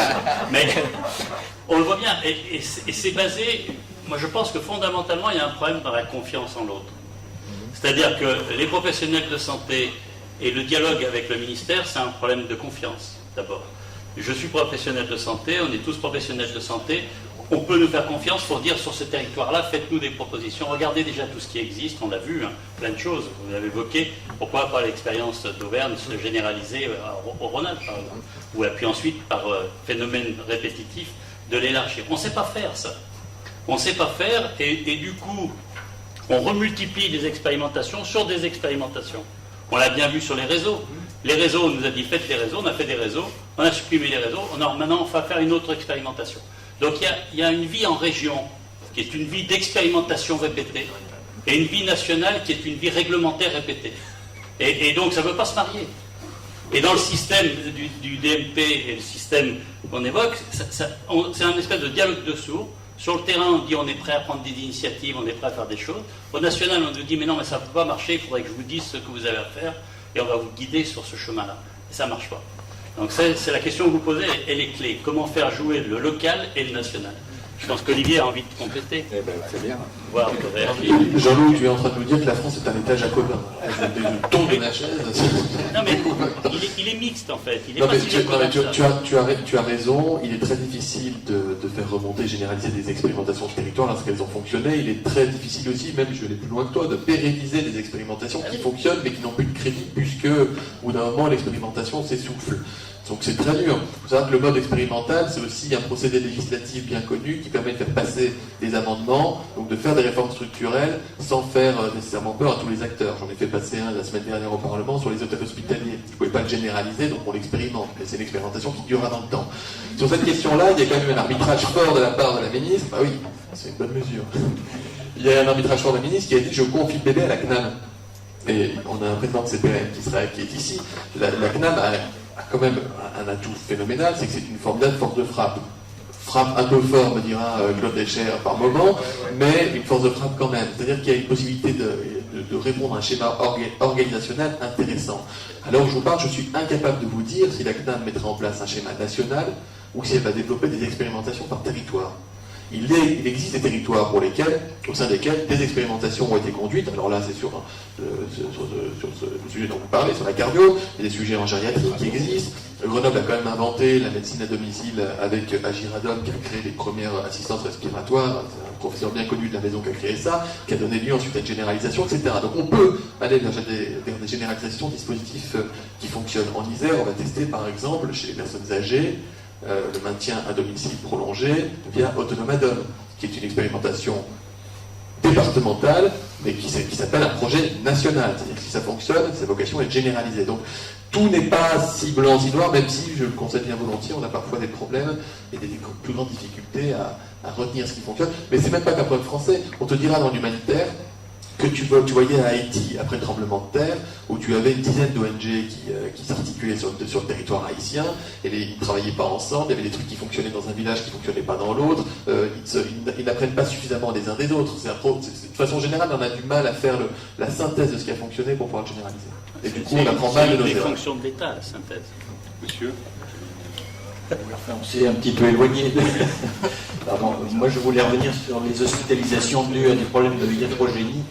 Speaker 10: Mais on le voit bien, et c'est basé, moi je pense que fondamentalement il y a un problème dans la confiance en l'autre. C'est-à-dire que les professionnels de santé et le dialogue avec le ministère, c'est un problème de confiance, d'abord. Je suis professionnel de santé, on est tous professionnels de santé, on peut nous faire confiance pour dire sur ce territoire-là, faites-nous des propositions, regardez déjà tout ce qui existe, on l'a vu, hein, plein de choses, vous l'avez évoqué, pourquoi pas l'expérience d'Auvergne se généraliser au Rhône-Alpes, par exemple, ou puis ensuite, par phénomène répétitif, de l'élargir. On ne sait pas faire ça. On ne sait pas faire, et du coup, on remultiplie des expérimentations sur des expérimentations. On l'a bien vu sur les réseaux. Les réseaux, on nous a dit faites les réseaux, on a fait des réseaux, on a supprimé les réseaux, maintenant on va faire une autre expérimentation. Donc il y a une vie en région qui est une vie d'expérimentation répétée et une vie nationale qui est une vie réglementaire répétée. Et donc ça ne peut pas se marier. Et dans le système du DMP et le système qu'on évoque, c'est un espèce de dialogue de sourds. Sur le terrain, on dit on est prêt à prendre des initiatives, on est prêt à faire des choses. Au national, on nous dit mais non, mais ça ne peut pas marcher, il faudrait que je vous dise ce que vous avez à faire et on va vous guider sur ce chemin-là. Et ça ne marche pas. Donc c'est la question que vous posez, elle est clé. Comment faire jouer le local et le national? Je pense qu'Olivier a envie de compléter.
Speaker 12: Eh bien, c'est bien.
Speaker 10: Voilà,
Speaker 11: Jean-Loup, tu es en train de nous dire que la France est un état jacobin. Le ton de la chaise.
Speaker 10: Non, mais il est mixte en fait. Il est
Speaker 11: non,
Speaker 10: pas
Speaker 11: mais
Speaker 10: si
Speaker 11: tu as raison. Il est très difficile de faire remonter, généraliser des expérimentations de territoire lorsqu'elles ont fonctionné. Il est très difficile aussi, même je vais aller plus loin que toi, de pérenniser des expérimentations qui fonctionnent mais qui n'ont plus de crédit puisque, au bout d'un moment, l'expérimentation s'essouffle. Donc c'est très dur. Il faut savoir que le mode expérimental, c'est aussi un procédé législatif bien connu qui permet de faire passer des amendements, donc de faire des réformes structurelles sans faire nécessairement peur à tous les acteurs. J'en ai fait passer un la semaine dernière au Parlement sur les hôtels hospitaliers. Vous ne pouvez pas le généraliser, donc on l'expérimente. Mais c'est une expérimentation qui durera dans le temps. Sur cette question-là, il y a quand même un arbitrage fort de la part de la ministre. Bah oui, c'est une bonne mesure. Il y a un arbitrage fort de la ministre qui a dit « je confie le bébé à la CNAM ». Et on a un président de CPM qui est ici. La CNAM a quand même un atout phénoménal, c'est que c'est une formidable force de frappe. Frappe un peu fort, me dira Claude Lécher par moment, mais une force de frappe quand même. C'est-à-dire qu'il y a une possibilité de répondre à un schéma organisationnel intéressant. Alors je vous parle, je suis incapable de vous dire si la CNAM mettra en place un schéma national ou si elle va développer des expérimentations par territoire. Il existe des territoires au sein desquels des expérimentations ont été conduites. Alors là, c'est sur le sujet dont vous parlez, sur la cardio, il y a des sujets en gériatrie qui existent. Grenoble a quand même inventé la médecine à domicile avec Agiradom, qui a créé les premières assistances respiratoires. C'est un professeur bien connu de la maison qui a créé ça, qui a donné lieu ensuite à une généralisation, etc. Donc on peut aller vers des généralisations de dispositifs qui fonctionnent. En Isère, on va tester par exemple chez les personnes âgées le maintien à domicile prolongé via Autonomadom, qui est une expérimentation départementale, mais qui s'appelle un projet national. C'est-à-dire que si ça fonctionne, sa vocation est généralisée. Donc tout n'est pas si blanc si noir, même si, je le constate bien volontiers, on a parfois des problèmes et des plus grandes difficultés à retenir ce qui fonctionne. Mais c'est même pas qu'un problème français. On te dira dans l'humanitaire que tu voyais à Haïti, après le tremblement de terre, où tu avais une dizaine d'ONG qui s'articulaient sur le territoire haïtien, et ils ne travaillaient pas ensemble, il y avait des trucs qui fonctionnaient dans un village qui ne fonctionnaient pas dans l'autre, ils n'apprennent pas suffisamment les uns des autres. De façon générale, on a du mal à faire la synthèse de ce qui a fonctionné pour pouvoir le généraliser. Et du coup, on apprend mal de nos erreurs.
Speaker 10: C'est une fonction de l'État, la synthèse. Monsieur ?
Speaker 3: On s'est un petit peu éloigné. Pardon. Moi, je voulais revenir sur les hospitalisations dues à des problèmes de iatrogénie.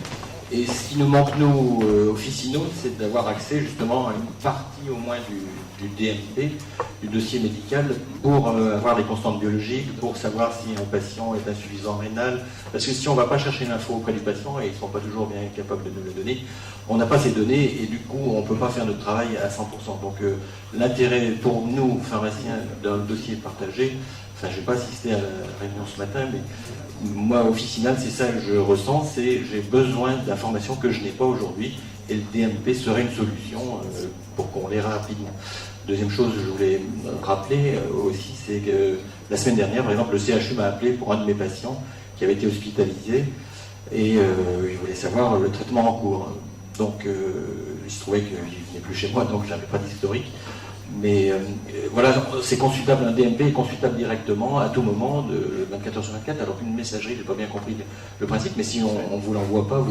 Speaker 3: Et ce qui nous manque, nous, officinaux, c'est d'avoir accès justement à une partie au moins du DMP, du dossier médical, pour avoir les constantes biologiques, pour savoir si un patient est insuffisant rénal. Parce que si on ne va pas chercher l'info auprès du patient, et ils ne sont pas toujours bien capables de nous le donner, on n'a pas ces données, et du coup, on ne peut pas faire notre travail à 100%. Donc l'intérêt pour nous, pharmaciens, d'un dossier partagé, enfin, je n'ai pas assisté à la réunion ce matin, mais moi, officinal, c'est ça que je ressens, c'est j'ai besoin d'informations que je n'ai pas aujourd'hui, et le DMP serait une solution pour qu'on l'ait rapidement. Deuxième chose que je voulais rappeler aussi, c'est que la semaine dernière, par exemple, le CHU m'a appelé pour un de mes patients qui avait été hospitalisé, et il voulait savoir le traitement en cours. Donc, il se trouvait qu'il ne venait plus chez moi, donc je n'avais pas d'historique. Mais voilà, c'est consultable, un DMP est consultable directement à tout moment, de 24 heures sur 24, alors qu'une messagerie, je n'ai pas bien compris le principe, mais si on ne vous l'envoie pas,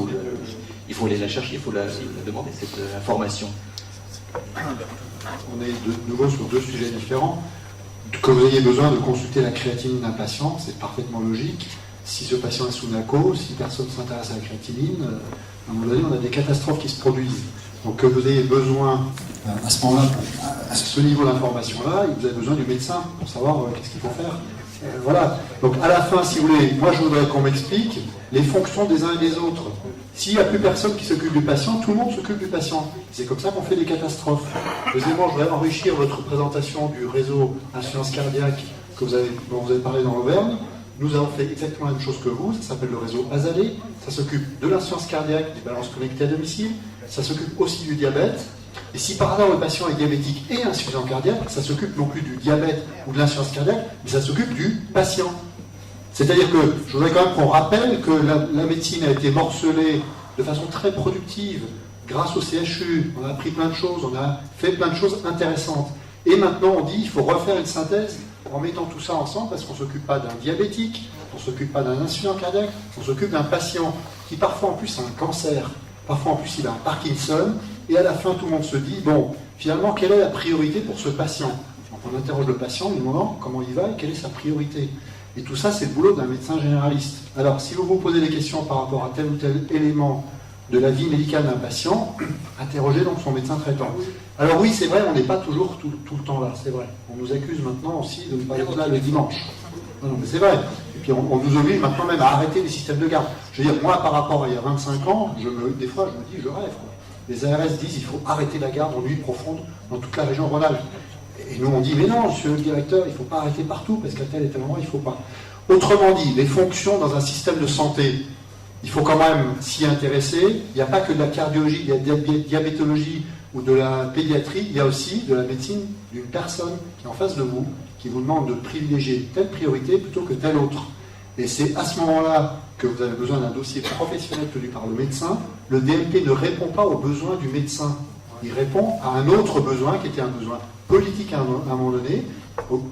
Speaker 3: il faut aller la chercher, il faut la demander, cette information.
Speaker 7: On est de nouveau sur deux sujets différents. Que vous ayez besoin de consulter la créatinine d'un patient, c'est parfaitement logique. Si ce patient est sous NACO, si personne ne s'intéresse à la créatinine, à un moment donné, on a des catastrophes qui se produisent. Donc que vous ayez besoin, à ce moment-là, à ce niveau d'information-là, vous avez besoin du médecin pour savoir qu'est-ce qu'il faut faire. Voilà. Donc à la fin, si vous voulez, moi je voudrais qu'on m'explique les fonctions des uns et des autres. S'il n'y a plus personne qui s'occupe du patient, tout le monde s'occupe du patient. C'est comme ça qu'on fait des catastrophes. Deuxièmement, je voudrais enrichir votre présentation du réseau insuffisance cardiaque dont vous avez parlé dans l'Auvergne. Nous avons fait exactement la même chose que vous, ça s'appelle le réseau Azalée, ça s'occupe de l'insuffisance cardiaque, des balances connectées à domicile, ça s'occupe aussi du diabète, et si par hasard le patient est diabétique et insuffisant cardiaque, ça s'occupe non plus du diabète ou de l'insuffisance cardiaque, mais ça s'occupe du patient. C'est-à-dire que je voudrais quand même qu'on rappelle que la médecine a été morcelée de façon très productive grâce au CHU, on a appris plein de choses, on a fait plein de choses intéressantes. Et maintenant on dit qu'il faut refaire une synthèse en mettant tout ça ensemble parce qu'on ne s'occupe pas d'un diabétique, on ne s'occupe pas d'un insuffisant cardiaque, on s'occupe d'un patient qui parfois en plus a un cancer, parfois en plus il a un Parkinson, et à la fin tout le monde se dit, bon, finalement quelle est la priorité pour ce patient? Donc on interroge le patient, lui demandant comment il va et quelle est sa priorité. Et tout ça c'est le boulot d'un médecin généraliste. Alors si vous vous posez des questions par rapport à tel ou tel élément de la vie médicale d'un patient, interrogez donc son médecin traitant. Alors oui, c'est vrai, on n'est pas toujours tout le temps là, c'est vrai. On nous accuse maintenant aussi de ne pas être là le dimanche. Non, mais c'est vrai. Et puis on nous oblige maintenant même à arrêter les systèmes de garde. Je veux dire, moi, par rapport à il y a 25 ans, des fois, je me dis, je rêve. Quoi. Les ARS disent qu'il faut arrêter la garde en nuit profonde dans toute la région Rhône-Alpes. Et nous, on dit, mais non, monsieur le directeur, il ne faut pas arrêter partout, parce qu'à tel et tel moment, il ne faut pas. Autrement dit, les fonctions dans un système de santé, il faut quand même s'y intéresser. Il n'y a pas que de la cardiologie, il y a de la diabétologie ou de la pédiatrie, il y a aussi de la médecine d'une personne qui est en face de vous, qui vous demande de privilégier telle priorité plutôt que telle autre. Et c'est à ce moment-là que vous avez besoin d'un dossier professionnel tenu par le médecin. Le DMP ne répond pas aux besoins du médecin. Il répond à un autre besoin qui était un besoin politique à un moment donné,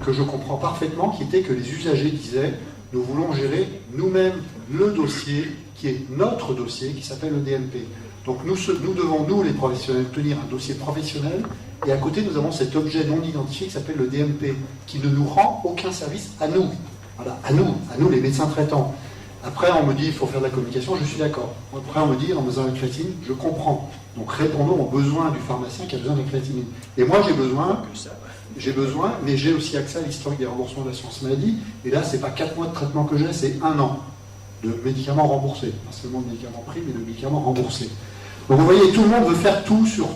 Speaker 7: que je comprends parfaitement, qui était que les usagers disaient « nous voulons gérer nous-mêmes le dossier qui est notre dossier, qui s'appelle le DMP ». Donc nous devons, nous les professionnels, tenir un dossier professionnel, et à côté nous avons cet objet non identifié qui s'appelle le DMP, qui ne nous rend aucun service à nous. Voilà, à nous les médecins traitants. Après, on me dit il faut faire de la communication, je suis d'accord. Après, on me dit en faisant la créatinine, je comprends. Donc répondons aux besoins du pharmacien qui a besoin de créatinine. Et moi, j'ai besoin, mais j'ai aussi accès à l'historique des remboursements de l'assurance maladie. Et là, c'est pas 4 mois de traitement que j'ai, c'est 1 an de médicaments remboursés. Pas seulement de médicaments pris, mais de médicaments remboursés. Donc vous voyez, tout le monde veut faire tout sur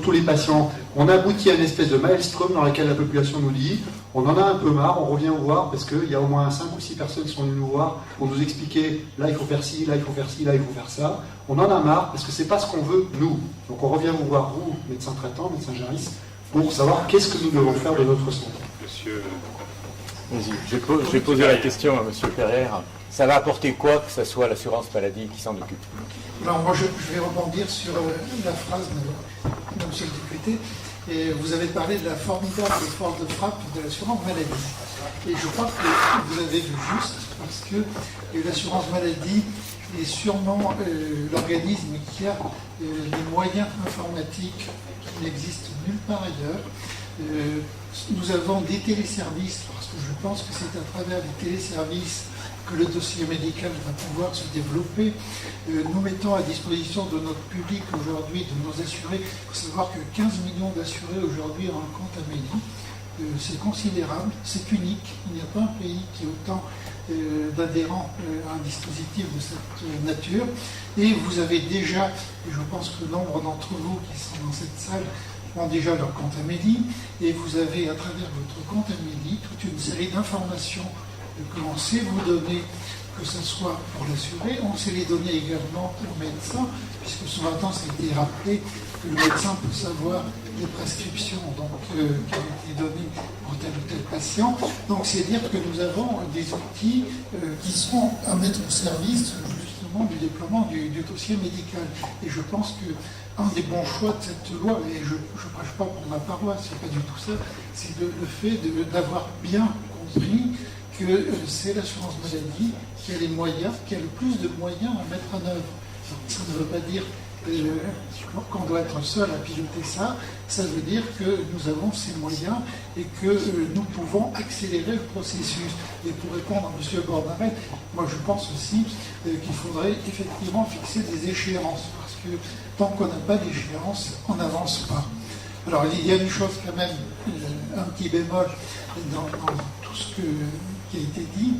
Speaker 7: tous les patients. On aboutit à une espèce de maelstrom dans laquelle la population nous dit on en a un peu marre, on revient vous voir parce qu'il y a au moins 5 ou 6 personnes qui sont venues nous voir pour nous expliquer là il faut faire ci, là il faut faire ci, là il faut faire ça. On en a marre parce que c'est pas ce qu'on veut nous. Donc on revient vous voir, vous, médecins traitants, médecins généralistes, pour savoir qu'est-ce que nous devons faire de notre santé.
Speaker 13: Monsieur... Vas-y, je vais poser la question à Monsieur Pereire. Ça va apporter quoi que ce soit l'assurance maladie qui s'en occupe?
Speaker 14: Alors moi je vais rebondir sur la phrase de Monsieur le député. Et vous avez parlé de la formidable force de frappe de l'assurance maladie. Et je crois que vous avez vu juste, parce que l'assurance maladie est sûrement l'organisme qui a les moyens informatiques qui n'existent nulle part ailleurs. Nous avons des téléservices, parce que je pense que c'est à travers les téléservices que le dossier médical va pouvoir se développer. Nous mettons à disposition de notre public aujourd'hui, de nos assurés, il faut savoir que 15 millions d'assurés aujourd'hui ont un compte Amélie. C'est considérable, c'est unique. Il n'y a pas un pays qui ait autant d'adhérents à un dispositif de cette nature. Et vous avez déjà, et je pense que nombre d'entre vous qui sont dans cette salle ont déjà leur compte Amélie, et vous avez à travers votre compte Amélie toute une série d'informations que l'on sait vous donner, que ce soit pour l'assuré, on sait les donner également au médecin, puisque ce matin ça a été rappelé que le médecin peut savoir les prescriptions qui ont été données pour tel ou tel patient. Donc c'est dire que nous avons des outils qui seront à mettre au service justement du déploiement du dossier médical. Et je pense que un des bons choix de cette loi, et je ne prêche pas pour ma paroisse, c'est pas du tout ça, c'est le fait d'avoir bien compris que c'est l'assurance maladie qui a les moyens, qui a le plus de moyens à mettre en œuvre. Donc, ça ne veut pas dire qu'on doit être seul à piloter ça, ça veut dire que nous avons ces moyens et que nous pouvons accélérer le processus. Et pour répondre à M. Bordaret, moi je pense aussi qu'il faudrait effectivement fixer des échéances, parce que tant qu'on n'a pas d'échéance, on n'avance pas. Alors il y a une chose quand même, un petit bémol dans tout ce qui a été dit,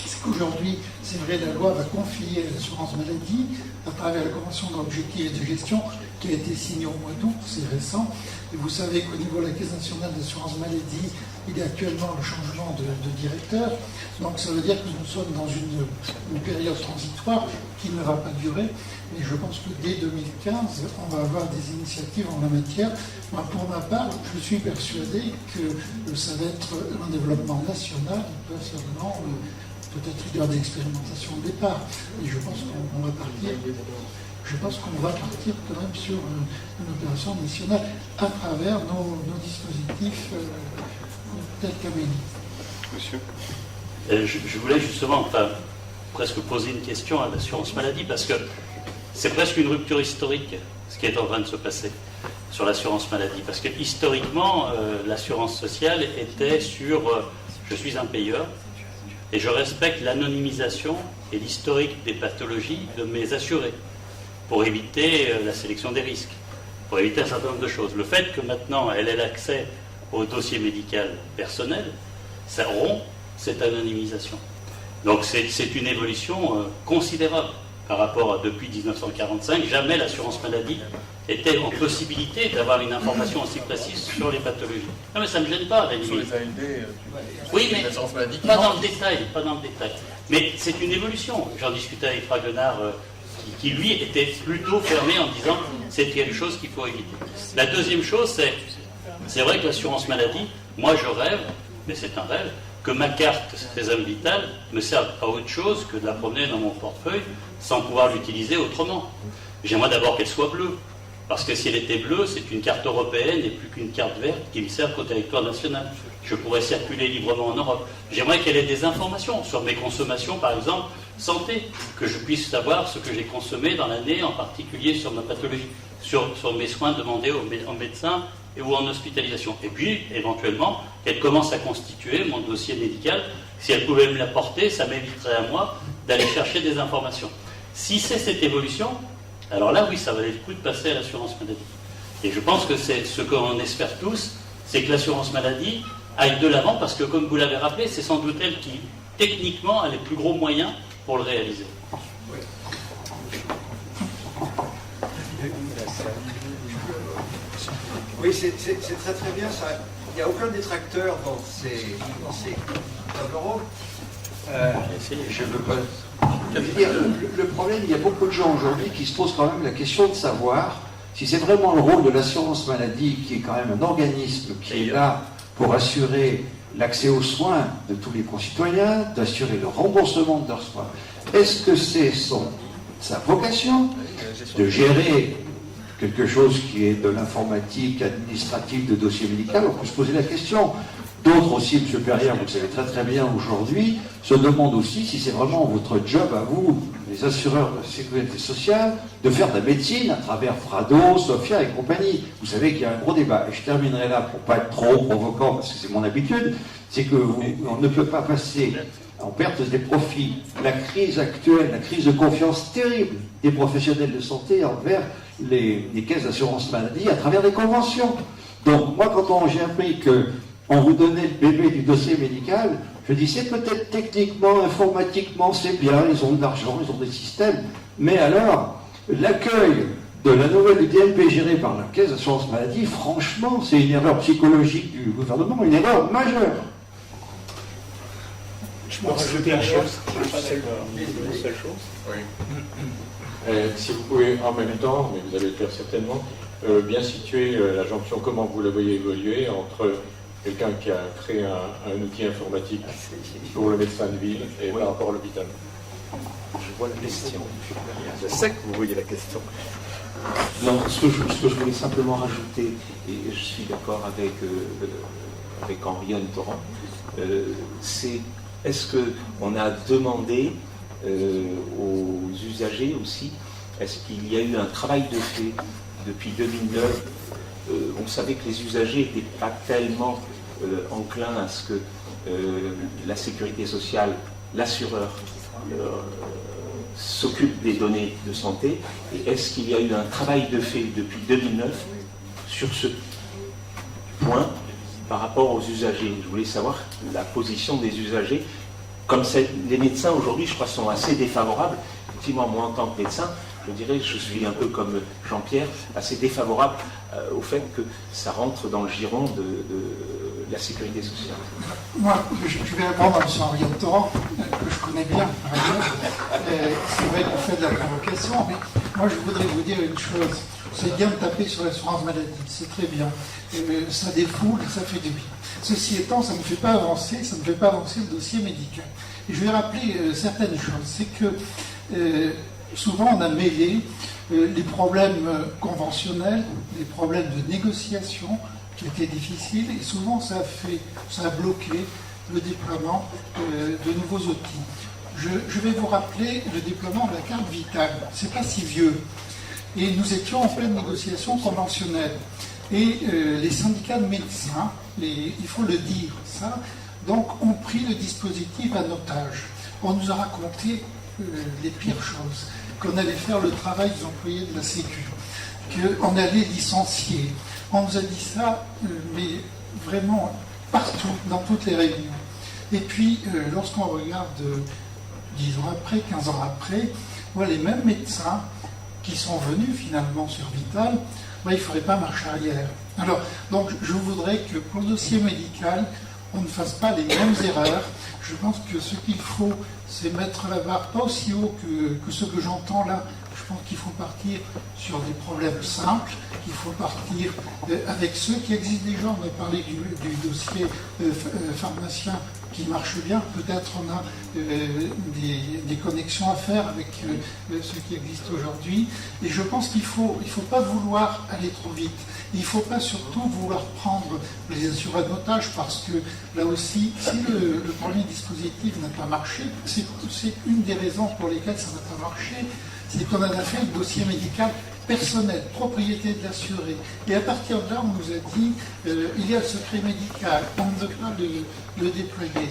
Speaker 14: c'est qu'aujourd'hui, c'est vrai, la loi va confier à l'assurance maladie, à travers la convention d'objectifs et de gestion qui a été signée au mois d'août, c'est récent, et vous savez qu'au niveau de la Caisse nationale d'assurance maladie, il y a actuellement le changement de directeur, donc ça veut dire que nous sommes dans une période transitoire qui ne va pas durer, mais je pense que dès 2015, on va avoir des initiatives en la matière. Moi, pour ma part, je suis persuadé que ça va être un développement national, pas seulement peut-être une heure d'expérimentation au départ, et je pense qu'on va partir. Je pense qu'on va partir quand même sur une opération nationale à travers nos dispositifs tels qu'Amélie.
Speaker 10: Monsieur. Je voulais justement presque poser une question à l'assurance maladie, parce que c'est presque une rupture historique ce qui est en train de se passer sur l'assurance maladie. Parce que historiquement, l'assurance sociale était sur je suis un payeur et je respecte l'anonymisation et l'historique des pathologies de mes assurés pour éviter la sélection des risques, pour éviter un certain nombre de choses. Le fait que maintenant elle ait l'accès au dossier médical personnel, ça rompt cette anonymisation. Donc c'est une évolution considérable par rapport à depuis 1945. Jamais l'assurance maladie était en possibilité d'avoir une information aussi précise sur les pathologies. Non mais ça ne me gêne pas,
Speaker 11: sur les ALD,
Speaker 10: oui, mais
Speaker 11: l'assurance maladie
Speaker 10: pas dans le détail, pas dans le détail. Mais c'est une évolution. J'en discutais avec Fragonard, qui lui était plutôt fermé en disant c'est quelque chose qu'il faut éviter. La deuxième chose, c'est vrai que l'assurance maladie, moi je rêve, mais c'est un rêve, que ma carte Sésame Vital me serve à autre chose que de la promener dans mon portefeuille sans pouvoir l'utiliser autrement. J'aimerais d'abord qu'elle soit bleue, parce que si elle était bleue, c'est une carte européenne et plus qu'une carte verte qui me sert qu'au territoire national. Je pourrais circuler librement en Europe. J'aimerais qu'elle ait des informations sur mes consommations, par exemple, santé, que je puisse savoir ce que j'ai consommé dans l'année, en particulier sur ma pathologie, sur mes soins demandés au médecin ou en hospitalisation. Et puis, éventuellement, qu'elle commence à constituer mon dossier médical Si elle pouvait me l'apporter, ça m'éviterait à moi d'aller chercher des informations. Si c'est cette évolution, alors là, oui, ça valait le coup de passer à l'assurance maladie. Et je pense que c'est ce qu'on espère tous, c'est que l'assurance maladie aille de l'avant, parce que comme vous l'avez rappelé, c'est sans doute elle qui, techniquement, a les plus gros moyens pour le réaliser.
Speaker 15: Oui, c'est très très bien ça. Il n'y a aucun détracteur dans ces tables rondes. Je veux pas. Je veux dire, le problème, il y a beaucoup de gens aujourd'hui qui se posent quand même la question de savoir si c'est vraiment le rôle de l'assurance maladie, qui est quand même un organisme qui est là pour assurer l'accès aux soins de tous les concitoyens, d'assurer le remboursement de leurs soins. Est-ce que c'est sa vocation de gérer quelque chose qui est de l'informatique administrative de dossier médical? On peut se poser la question. D'autres aussi, M. Perrière, vous le savez très très bien aujourd'hui, se demandent aussi si c'est vraiment votre job à vous, les assureurs de la sécurité sociale, de faire de la médecine à travers Frado, Sofia et compagnie. Vous savez qu'il y a un gros débat. Et je terminerai là pour ne pas être trop provocant, parce que c'est mon habitude, c'est qu'on ne peut pas passer en perte des profits la crise actuelle, la crise de confiance terrible des professionnels de santé envers les caisses d'assurance maladie à travers les conventions. Donc moi, quand j'ai appris qu'on vous donnait le bébé du dossier médical, je dis c'est peut-être techniquement, informatiquement, c'est bien, ils ont de l'argent, ils ont des systèmes, mais alors, l'accueil de la nouvelle du DMP gérée par la caisse d'assurance maladie, franchement, c'est une erreur psychologique du gouvernement, une erreur majeure.
Speaker 16: Je peux rajouter une chose. Une seule chose.
Speaker 12: Oui. Si vous pouvez en même temps, mais vous allez le faire certainement, bien situer la jonction, comment vous la voyez évoluer entre quelqu'un qui a créé un outil informatique pour le médecin de ville et par rapport à l'hôpital.
Speaker 13: Je vois la question. Je sais que vous voyez la question.
Speaker 17: Non, ce que je voulais simplement rajouter, et je suis d'accord avec Henri-Anne Torrent, c'est est-ce qu'on a demandé aux usagers aussi, est-ce qu'il y a eu un travail de fait depuis 2009? On savait que les usagers n'étaient pas tellement enclins à ce que la sécurité sociale, l'assureur, s'occupe des données de santé. Et est-ce qu'il y a eu un travail de fait depuis 2009 sur ce point par rapport aux usagers? Je voulais savoir la position des usagers. Comme les médecins aujourd'hui, je crois, sont assez défavorables. Effectivement, moi en tant que médecin, je dirais, je suis un peu comme Jean-Pierre, assez défavorable au fait que ça rentre dans le giron de la sécurité sociale.
Speaker 14: Moi, je vais répondre à M. Henri-Anne Torrent, que je connais bien, par ailleurs. C'est vrai qu'on fait de la provocation, mais moi, je voudrais vous dire une chose. C'est bien de taper sur l'assurance maladie, c'est très bien. Ça défoule, ça fait du bien. Ceci étant, ça ne fait pas avancer le dossier médical. Et je vais rappeler certaines choses. C'est que souvent, on a mêlé les problèmes conventionnels, les problèmes de négociation qui étaient difficiles, et souvent ça a bloqué le déploiement de nouveaux outils. Je vais vous rappeler le déploiement de la carte vitale. C'est pas si vieux. Et nous étions en pleine négociation conventionnelle. Et les syndicats de médecins, il faut le dire, ça, donc ont pris le dispositif en otage. On nous a raconté les pires choses, qu'on allait faire le travail des employés de la Sécu, qu'on allait licencier. On nous a dit ça, mais vraiment partout, dans toutes les réunions. Et puis, lorsqu'on regarde 10 ans après, 15 ans après, voilà, les mêmes médecins qui sont venus finalement sur Vital, il ne faudrait pas marcher arrière. Alors, donc, je voudrais que pour le dossier médical, on ne fasse pas les mêmes erreurs. Je pense que ce qu'il faut, c'est mettre la barre pas aussi haut que ce que j'entends là. Je pense qu'il faut partir sur des problèmes simples, il faut partir avec ceux qui existent déjà. On a parlé du dossier pharmacien qui marche bien. Peut-être on a des connexions à faire avec ceux qui existent aujourd'hui. Et je pense qu'il ne faut pas vouloir aller trop vite. Il ne faut pas surtout vouloir prendre les assureurs d'otage parce que là aussi, si le premier dispositif n'a pas marché, c'est une des raisons pour lesquelles ça n'a pas marché, c'est qu'on en a fait un dossier médical personnel, propriété de l'assuré. Et à partir de là, on nous a dit, il y a le secret médical, on ne veut pas le déployer.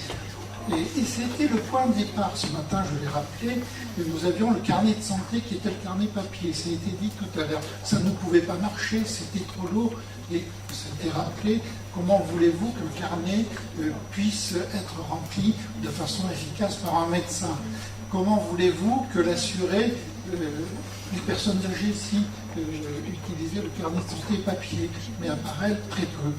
Speaker 14: Et c'était le point de départ. Ce matin, je l'ai rappelé, nous avions le carnet de santé qui était le carnet papier. Ça a été dit tout à l'heure. Ça ne pouvait pas marcher, c'était trop lourd. Et ça a été rappelé. Comment voulez-vous que le carnet puisse être rempli de façon efficace par un médecin? Comment voulez-vous que l'assuré, les personnes âgées, si utilisaient le carnet de santé papier, mais à part elles, très peu.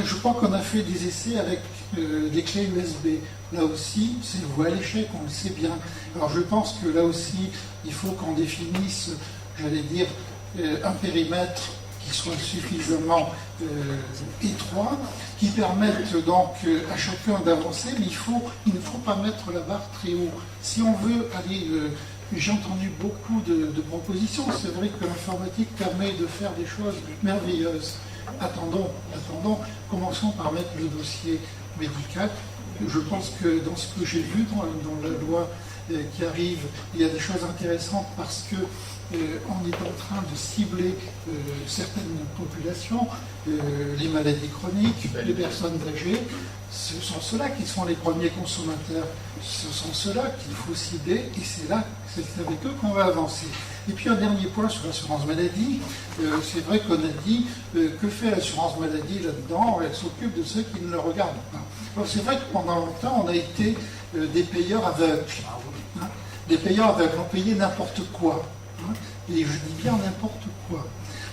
Speaker 14: Je crois qu'on a fait des essais avec des clés USB. Là aussi, c'est voué à l'échec, on le sait bien. Alors je pense que là aussi, il faut qu'on définisse, j'allais dire, un périmètre qui soit suffisamment étroit, qui permette donc à chacun d'avancer, mais il ne faut pas mettre la barre très haut. Si on veut aller... j'ai entendu beaucoup de propositions. C'est vrai que l'informatique permet de faire des choses merveilleuses. Attendons, commençons par mettre le dossier médical. Je pense que dans ce que j'ai vu dans la loi qui arrive, il y a des choses intéressantes parce que on est en train de cibler certaines populations, les maladies chroniques, les personnes âgées. Ce sont ceux-là qui sont les premiers consommateurs. Ce sont ceux-là qu'il faut cibler et c'est avec eux qu'on va avancer. Et puis un dernier point sur l'assurance maladie. C'est vrai qu'on a dit que fait l'assurance maladie là-dedans? Elle s'occupe de ceux qui ne le regardent pas. Alors c'est vrai que pendant longtemps, on a été des payeurs aveugles. Hein, des payeurs aveugles, on payait n'importe quoi. Hein, et je dis bien n'importe quoi.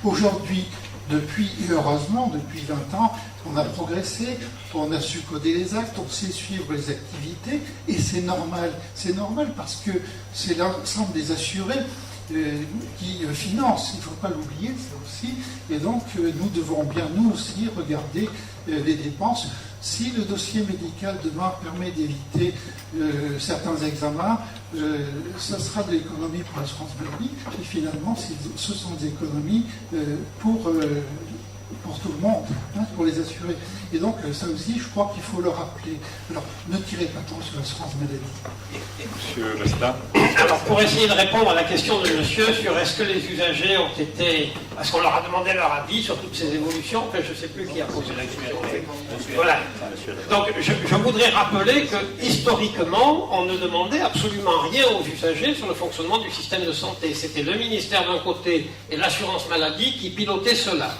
Speaker 14: Aujourd'hui, et heureusement, depuis 20 ans, on a progressé, on a su coder les actes, on sait suivre les activités, et c'est normal. C'est normal parce que c'est l'ensemble des assurés qui financent, il ne faut pas l'oublier, ça aussi, et donc nous devons bien, nous aussi, regarder les dépenses. Si le dossier médical demain permet d'éviter certains examens, ça sera de l'économie pour l'assurance maladie, et finalement, ce sont des économies pour tout le monde, hein, pour les assurés. Et donc, ça aussi, je crois qu'il faut le rappeler. Alors, ne tirez pas tant sur l'assurance maladie.
Speaker 13: Monsieur Basta.
Speaker 5: Alors, pour essayer de répondre à la question de monsieur sur est-ce que les usagers ont été... Parce qu'on leur a demandé leur avis sur toutes ces évolutions, que je ne sais plus qui a posé la question. Voilà. Donc, je voudrais rappeler que, historiquement, on ne demandait absolument rien aux usagers sur le fonctionnement du système de santé. C'était le ministère d'un côté et l'assurance maladie qui pilotaient cela.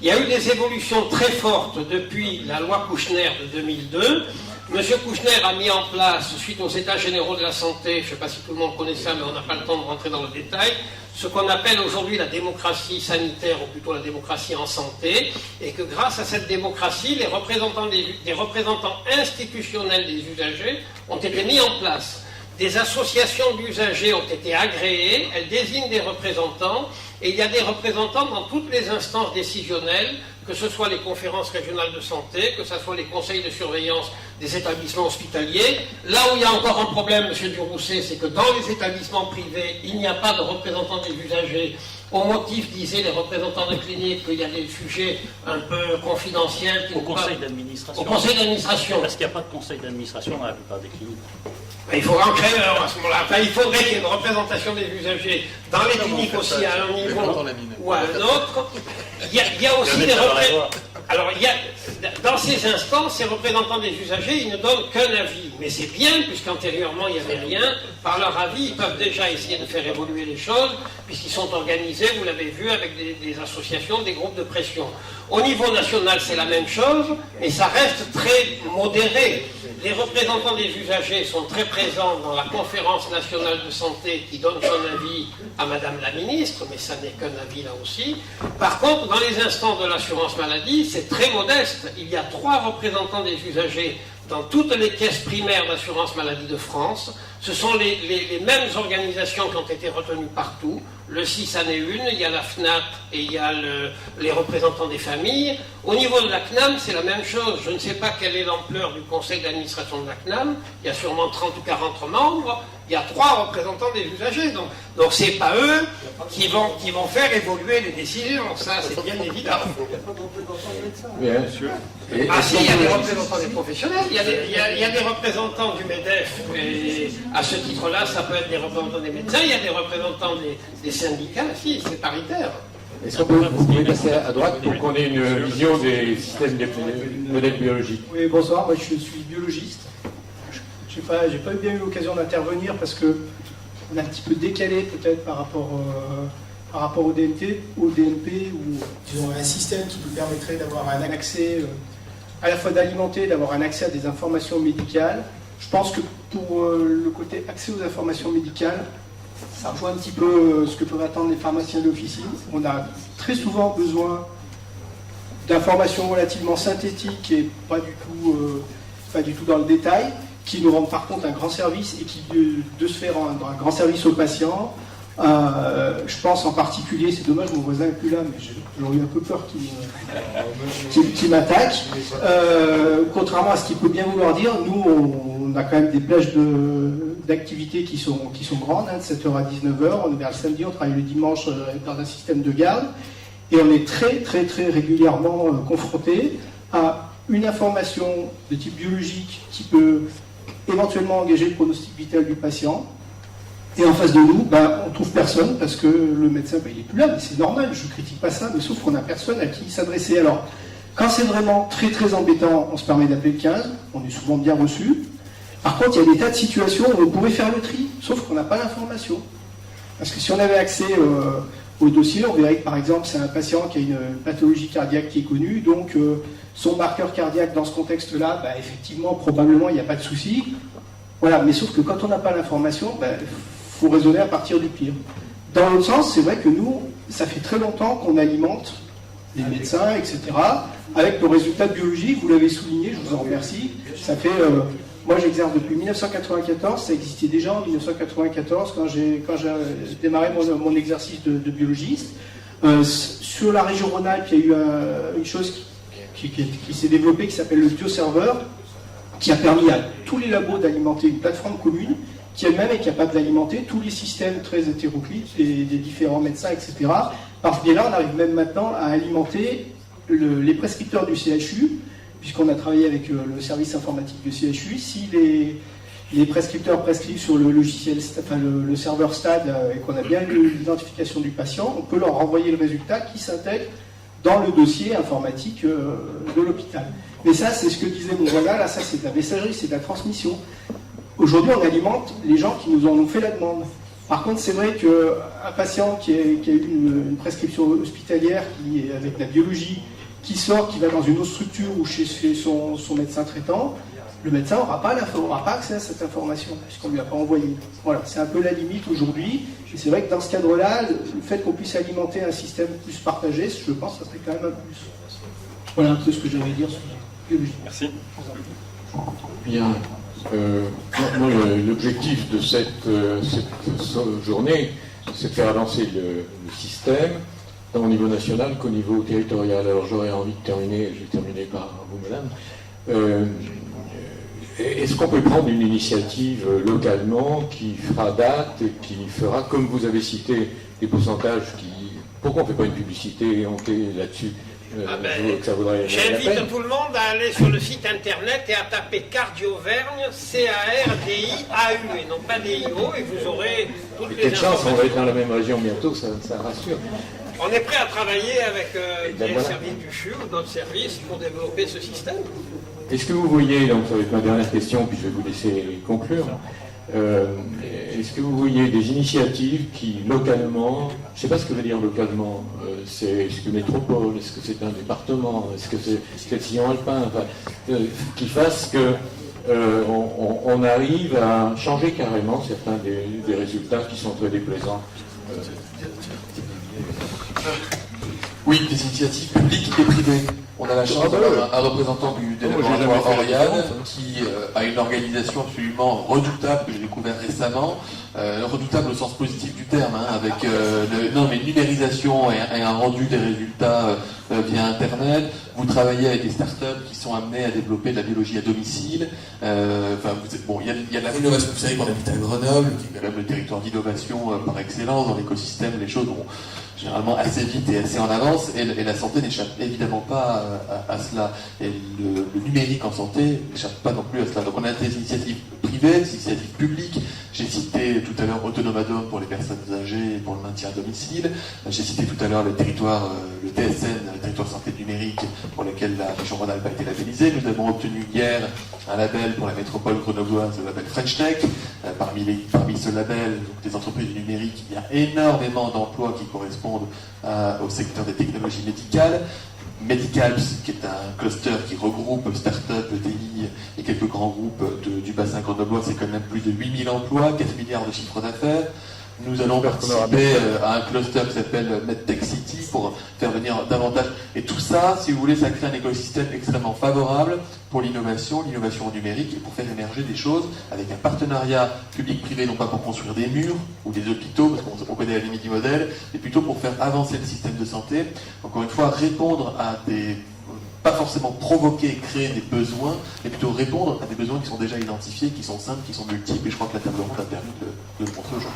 Speaker 5: Il y a eu des évolutions très fortes depuis la loi Kouchner de 2002. Monsieur Kouchner a mis en place, suite aux états généraux de la santé, je ne sais pas si tout le monde connaît ça, mais on n'a pas le temps de rentrer dans le détail, ce qu'on appelle aujourd'hui la démocratie sanitaire, ou plutôt la démocratie en santé, et que grâce à cette démocratie, les représentants institutionnels des usagers ont été mis en place. Des associations d'usagers ont été agréées, elles désignent des représentants, et il y a des représentants dans toutes les instances décisionnelles, que ce soit les conférences régionales de santé, que ce soit les conseils de surveillance des établissements hospitaliers. Là où il y a encore un problème, M. Durousset, c'est que dans les établissements privés, il n'y a pas de représentants des usagers, au motif, disaient les représentants de cliniques, qu'il y a des sujets un peu confidentiels.
Speaker 10: Au conseil d'administration.
Speaker 5: Au conseil d'administration.
Speaker 10: Parce qu'il n'y a pas de conseil d'administration dans la plupart des cliniques.
Speaker 5: Il faudra en créer à ce moment-là. Enfin, il faudrait qu'il y ait une représentation des usagers dans les cliniques aussi à un niveau ou à un autre. Il y a aussi des représentants. Alors, dans ces instances, ces représentants des usagers, ils ne donnent qu'un avis. Mais c'est bien, puisqu'antérieurement, il n'y avait rien. Par leur avis, ils peuvent déjà essayer de faire évoluer les choses, puisqu'ils sont organisés, vous l'avez vu, avec des associations, des groupes de pression. Au niveau national, c'est la même chose, mais ça reste très modéré. Les représentants des usagers sont très présents dans la conférence nationale de santé qui donne son avis à Madame la ministre, mais ça n'est qu'un avis là aussi. Par contre, dans les instances de l'assurance maladie, c'est très modeste. Il y a 3 représentants des usagers dans toutes les caisses primaires d'assurance maladie de France. Ce sont les mêmes organisations qui ont été retenues partout. Le CIS en est une, il y a la FNAP et il y a les représentants des familles. Au niveau de la CNAM, c'est la même chose. Je ne sais pas quelle est l'ampleur du conseil d'administration de la CNAM. Il y a sûrement 30 ou 40 membres. Il y a 3 représentants des usagers. Donc ce n'est pas eux qui vont faire évoluer les décisions. Ça, c'est bien évident.
Speaker 13: Bien sûr.
Speaker 5: Ah si, il y a des représentants des professionnels, il y a des représentants du MEDEF, et à ce titre-là, ça peut être des représentants des médecins, il y a des représentants des syndicats, si, c'est paritaire.
Speaker 13: Est-ce que vous pouvez passer à droite pour qu'on ait une vision des systèmes des modèles biologiques?
Speaker 18: Oui, bonsoir, moi je suis biologiste. Je j'ai pas bien eu l'occasion d'intervenir parce que on a un petit peu décalé peut-être par rapport au DNP, ou disons un système qui nous permettrait d'avoir un accès, à la fois d'alimenter, d'avoir un accès à des informations médicales. Je pense que pour le côté accès aux informations médicales, ça rejoint un petit peu ce que peuvent attendre les pharmaciens d'officine. On a très souvent besoin d'informations relativement synthétiques et pas du tout dans le détail, qui nous rendent par contre un grand service et qui, de se faire rendre un grand service aux patients. Je pense en particulier, c'est dommage, mon voisin n'est plus là, mais j'aurais eu un peu peur qu'il m'attaque. Contrairement à ce qu'il peut bien vouloir dire, nous, on a quand même des plages d'activités qui sont grandes, de 7h à 19h. On est vers le samedi, on travaille le dimanche dans un système de garde. Et on est très, très, très régulièrement confronté à une information de type biologique qui peut éventuellement engager le pronostic vital du patient. Et en face de nous, on trouve personne parce que le médecin, il n'est plus là, mais c'est normal, je ne critique pas ça, mais sauf qu'on n'a personne à qui s'adresser. Alors, quand c'est vraiment très très embêtant, on se permet d'appeler le 15, on est souvent bien reçu. Par contre, il y a des tas de situations où on pourrait faire le tri, sauf qu'on n'a pas l'information. Parce que si on avait accès au dossier, on verrait que par exemple, c'est un patient qui a une pathologie cardiaque qui est connue, donc son marqueur cardiaque dans ce contexte-là, effectivement, probablement, il n'y a pas de souci. Voilà, mais sauf que quand on n'a pas l'information, faut raisonner à partir du pire. Dans l'autre sens, c'est vrai que nous, ça fait très longtemps qu'on alimente les médecins, etc., avec nos résultats de biologie, vous l'avez souligné, je vous en remercie. Ça fait, moi j'exerce depuis 1994, ça existait déjà en 1994 quand j'ai démarré mon exercice de biologiste. Sur la région Rhône-Alpes, il y a eu une chose qui s'est développée qui s'appelle le bioserveur, qui a permis à tous les labos d'alimenter une plateforme commune qui elle-même est capable d'alimenter tous les systèmes très hétéroclites des différents médecins, etc. Par ce biais-là, on arrive même maintenant à alimenter les prescripteurs du CHU, puisqu'on a travaillé avec le service informatique du CHU. Si les prescripteurs prescrivent sur le logiciel, le serveur STAD, et qu'on a bien l'identification du patient, on peut leur renvoyer le résultat qui s'intègre dans le dossier informatique de l'hôpital. Mais ça, c'est ce que disait mon voisin, là, ça c'est de la messagerie, c'est de la transmission. Aujourd'hui, on alimente les gens qui nous en ont fait la demande. Par contre, c'est vrai qu'un patient qui a eu une prescription hospitalière qui est avec la biologie, qui sort, qui va dans une autre structure ou chez son médecin traitant, le médecin n'aura pas accès à cette information, puisqu'on ne lui a pas envoyé. Voilà, c'est un peu la limite aujourd'hui. Et c'est vrai que dans ce cadre-là, le fait qu'on puisse alimenter un système plus partagé, je pense que ça serait quand même un plus. Voilà un peu ce que j'avais à dire sur la biologie.
Speaker 12: Merci.
Speaker 2: Bien.
Speaker 12: Moi, l'objectif de cette journée, c'est de faire avancer le système, tant au niveau national qu'au niveau territorial. Alors j'aurais envie de terminer, je vais terminer par vous, madame. Est-ce qu'on peut prendre une initiative localement qui fera date et qui fera, comme vous avez cité, des pourcentages Pourquoi on ne fait pas une publicité là-dessus
Speaker 5: J'invite tout le monde à aller sur le site internet et à taper Cardiovergne, C-A-R-D-I-A-U, et non pas D-I-O, et vous aurez toutes les
Speaker 2: Quelle chance,
Speaker 5: informations.
Speaker 2: on va être dans la même région bientôt, ça rassure.
Speaker 5: On est prêt à travailler avec les
Speaker 2: voilà.
Speaker 5: services du CHU ou d'autres services pour développer ce système.
Speaker 2: Est-ce que vous voyez, donc ça va être ma dernière question, puis je vais vous laisser conclure, est-ce que vous voyez des initiatives qui, localement, je ne sais pas ce que veut dire localement, est-ce que métropole, est-ce que c'est un département, est-ce que c'est le sillon alpin, qui fassent que on arrive à changer carrément certains des résultats qui sont très déplaisants.
Speaker 11: Oui, des initiatives publiques et privées. On a la chance d'avoir un représentant des laboratoires Oriane qui a une organisation absolument redoutable que j'ai découvert récemment, redoutable au sens positif du terme, avec une numérisation et un rendu des résultats via Internet. Vous travaillez avec des startups qui sont amenées à développer de la biologie à domicile. Il y a de l'innovation. Vous savez qu'on habite à Grenoble, qui est quand même le territoire d'innovation par excellence dans l'écosystème. Les choses vont généralement assez vite et assez en avance, et la santé n'échappe évidemment pas à cela. Et le numérique en santé n'échappe pas non plus à cela. Donc on a des initiatives privées, des initiatives publiques. J'ai cité tout à l'heure Autonomadome pour les personnes âgées et pour le maintien à domicile. J'ai cité tout à l'heure le territoire, le TSN, le territoire santé numérique pour lesquels la région Rhône-Alpes a été labellisée. Nous avons obtenu hier un label pour la métropole grenobloise, le label French Tech. Parmi ce label, donc des entreprises du numérique, il y a énormément d'emplois qui correspondent au secteur des technologies médicales. Medicalps, qui est un cluster qui regroupe start-up, ETI et quelques grands groupes du bassin grenoblois, c'est quand même plus de 8000 emplois, 4 milliards de chiffre d'affaires. Nous allons participer à un cluster qui s'appelle MedTech City pour faire venir davantage. Et tout ça, si vous voulez, ça crée un écosystème extrêmement favorable pour l'innovation numérique, et pour faire émerger des choses avec un partenariat public-privé, non pas pour construire des murs ou des hôpitaux, parce qu'on connaît la limite du modèle, mais plutôt pour faire avancer le système de santé. Encore une fois, répondre à des... pas forcément provoquer et créer des besoins, mais plutôt répondre à des besoins qui sont déjà identifiés, qui sont simples, qui sont multiples, et je crois que la table ronde a permis de le montrer aujourd'hui.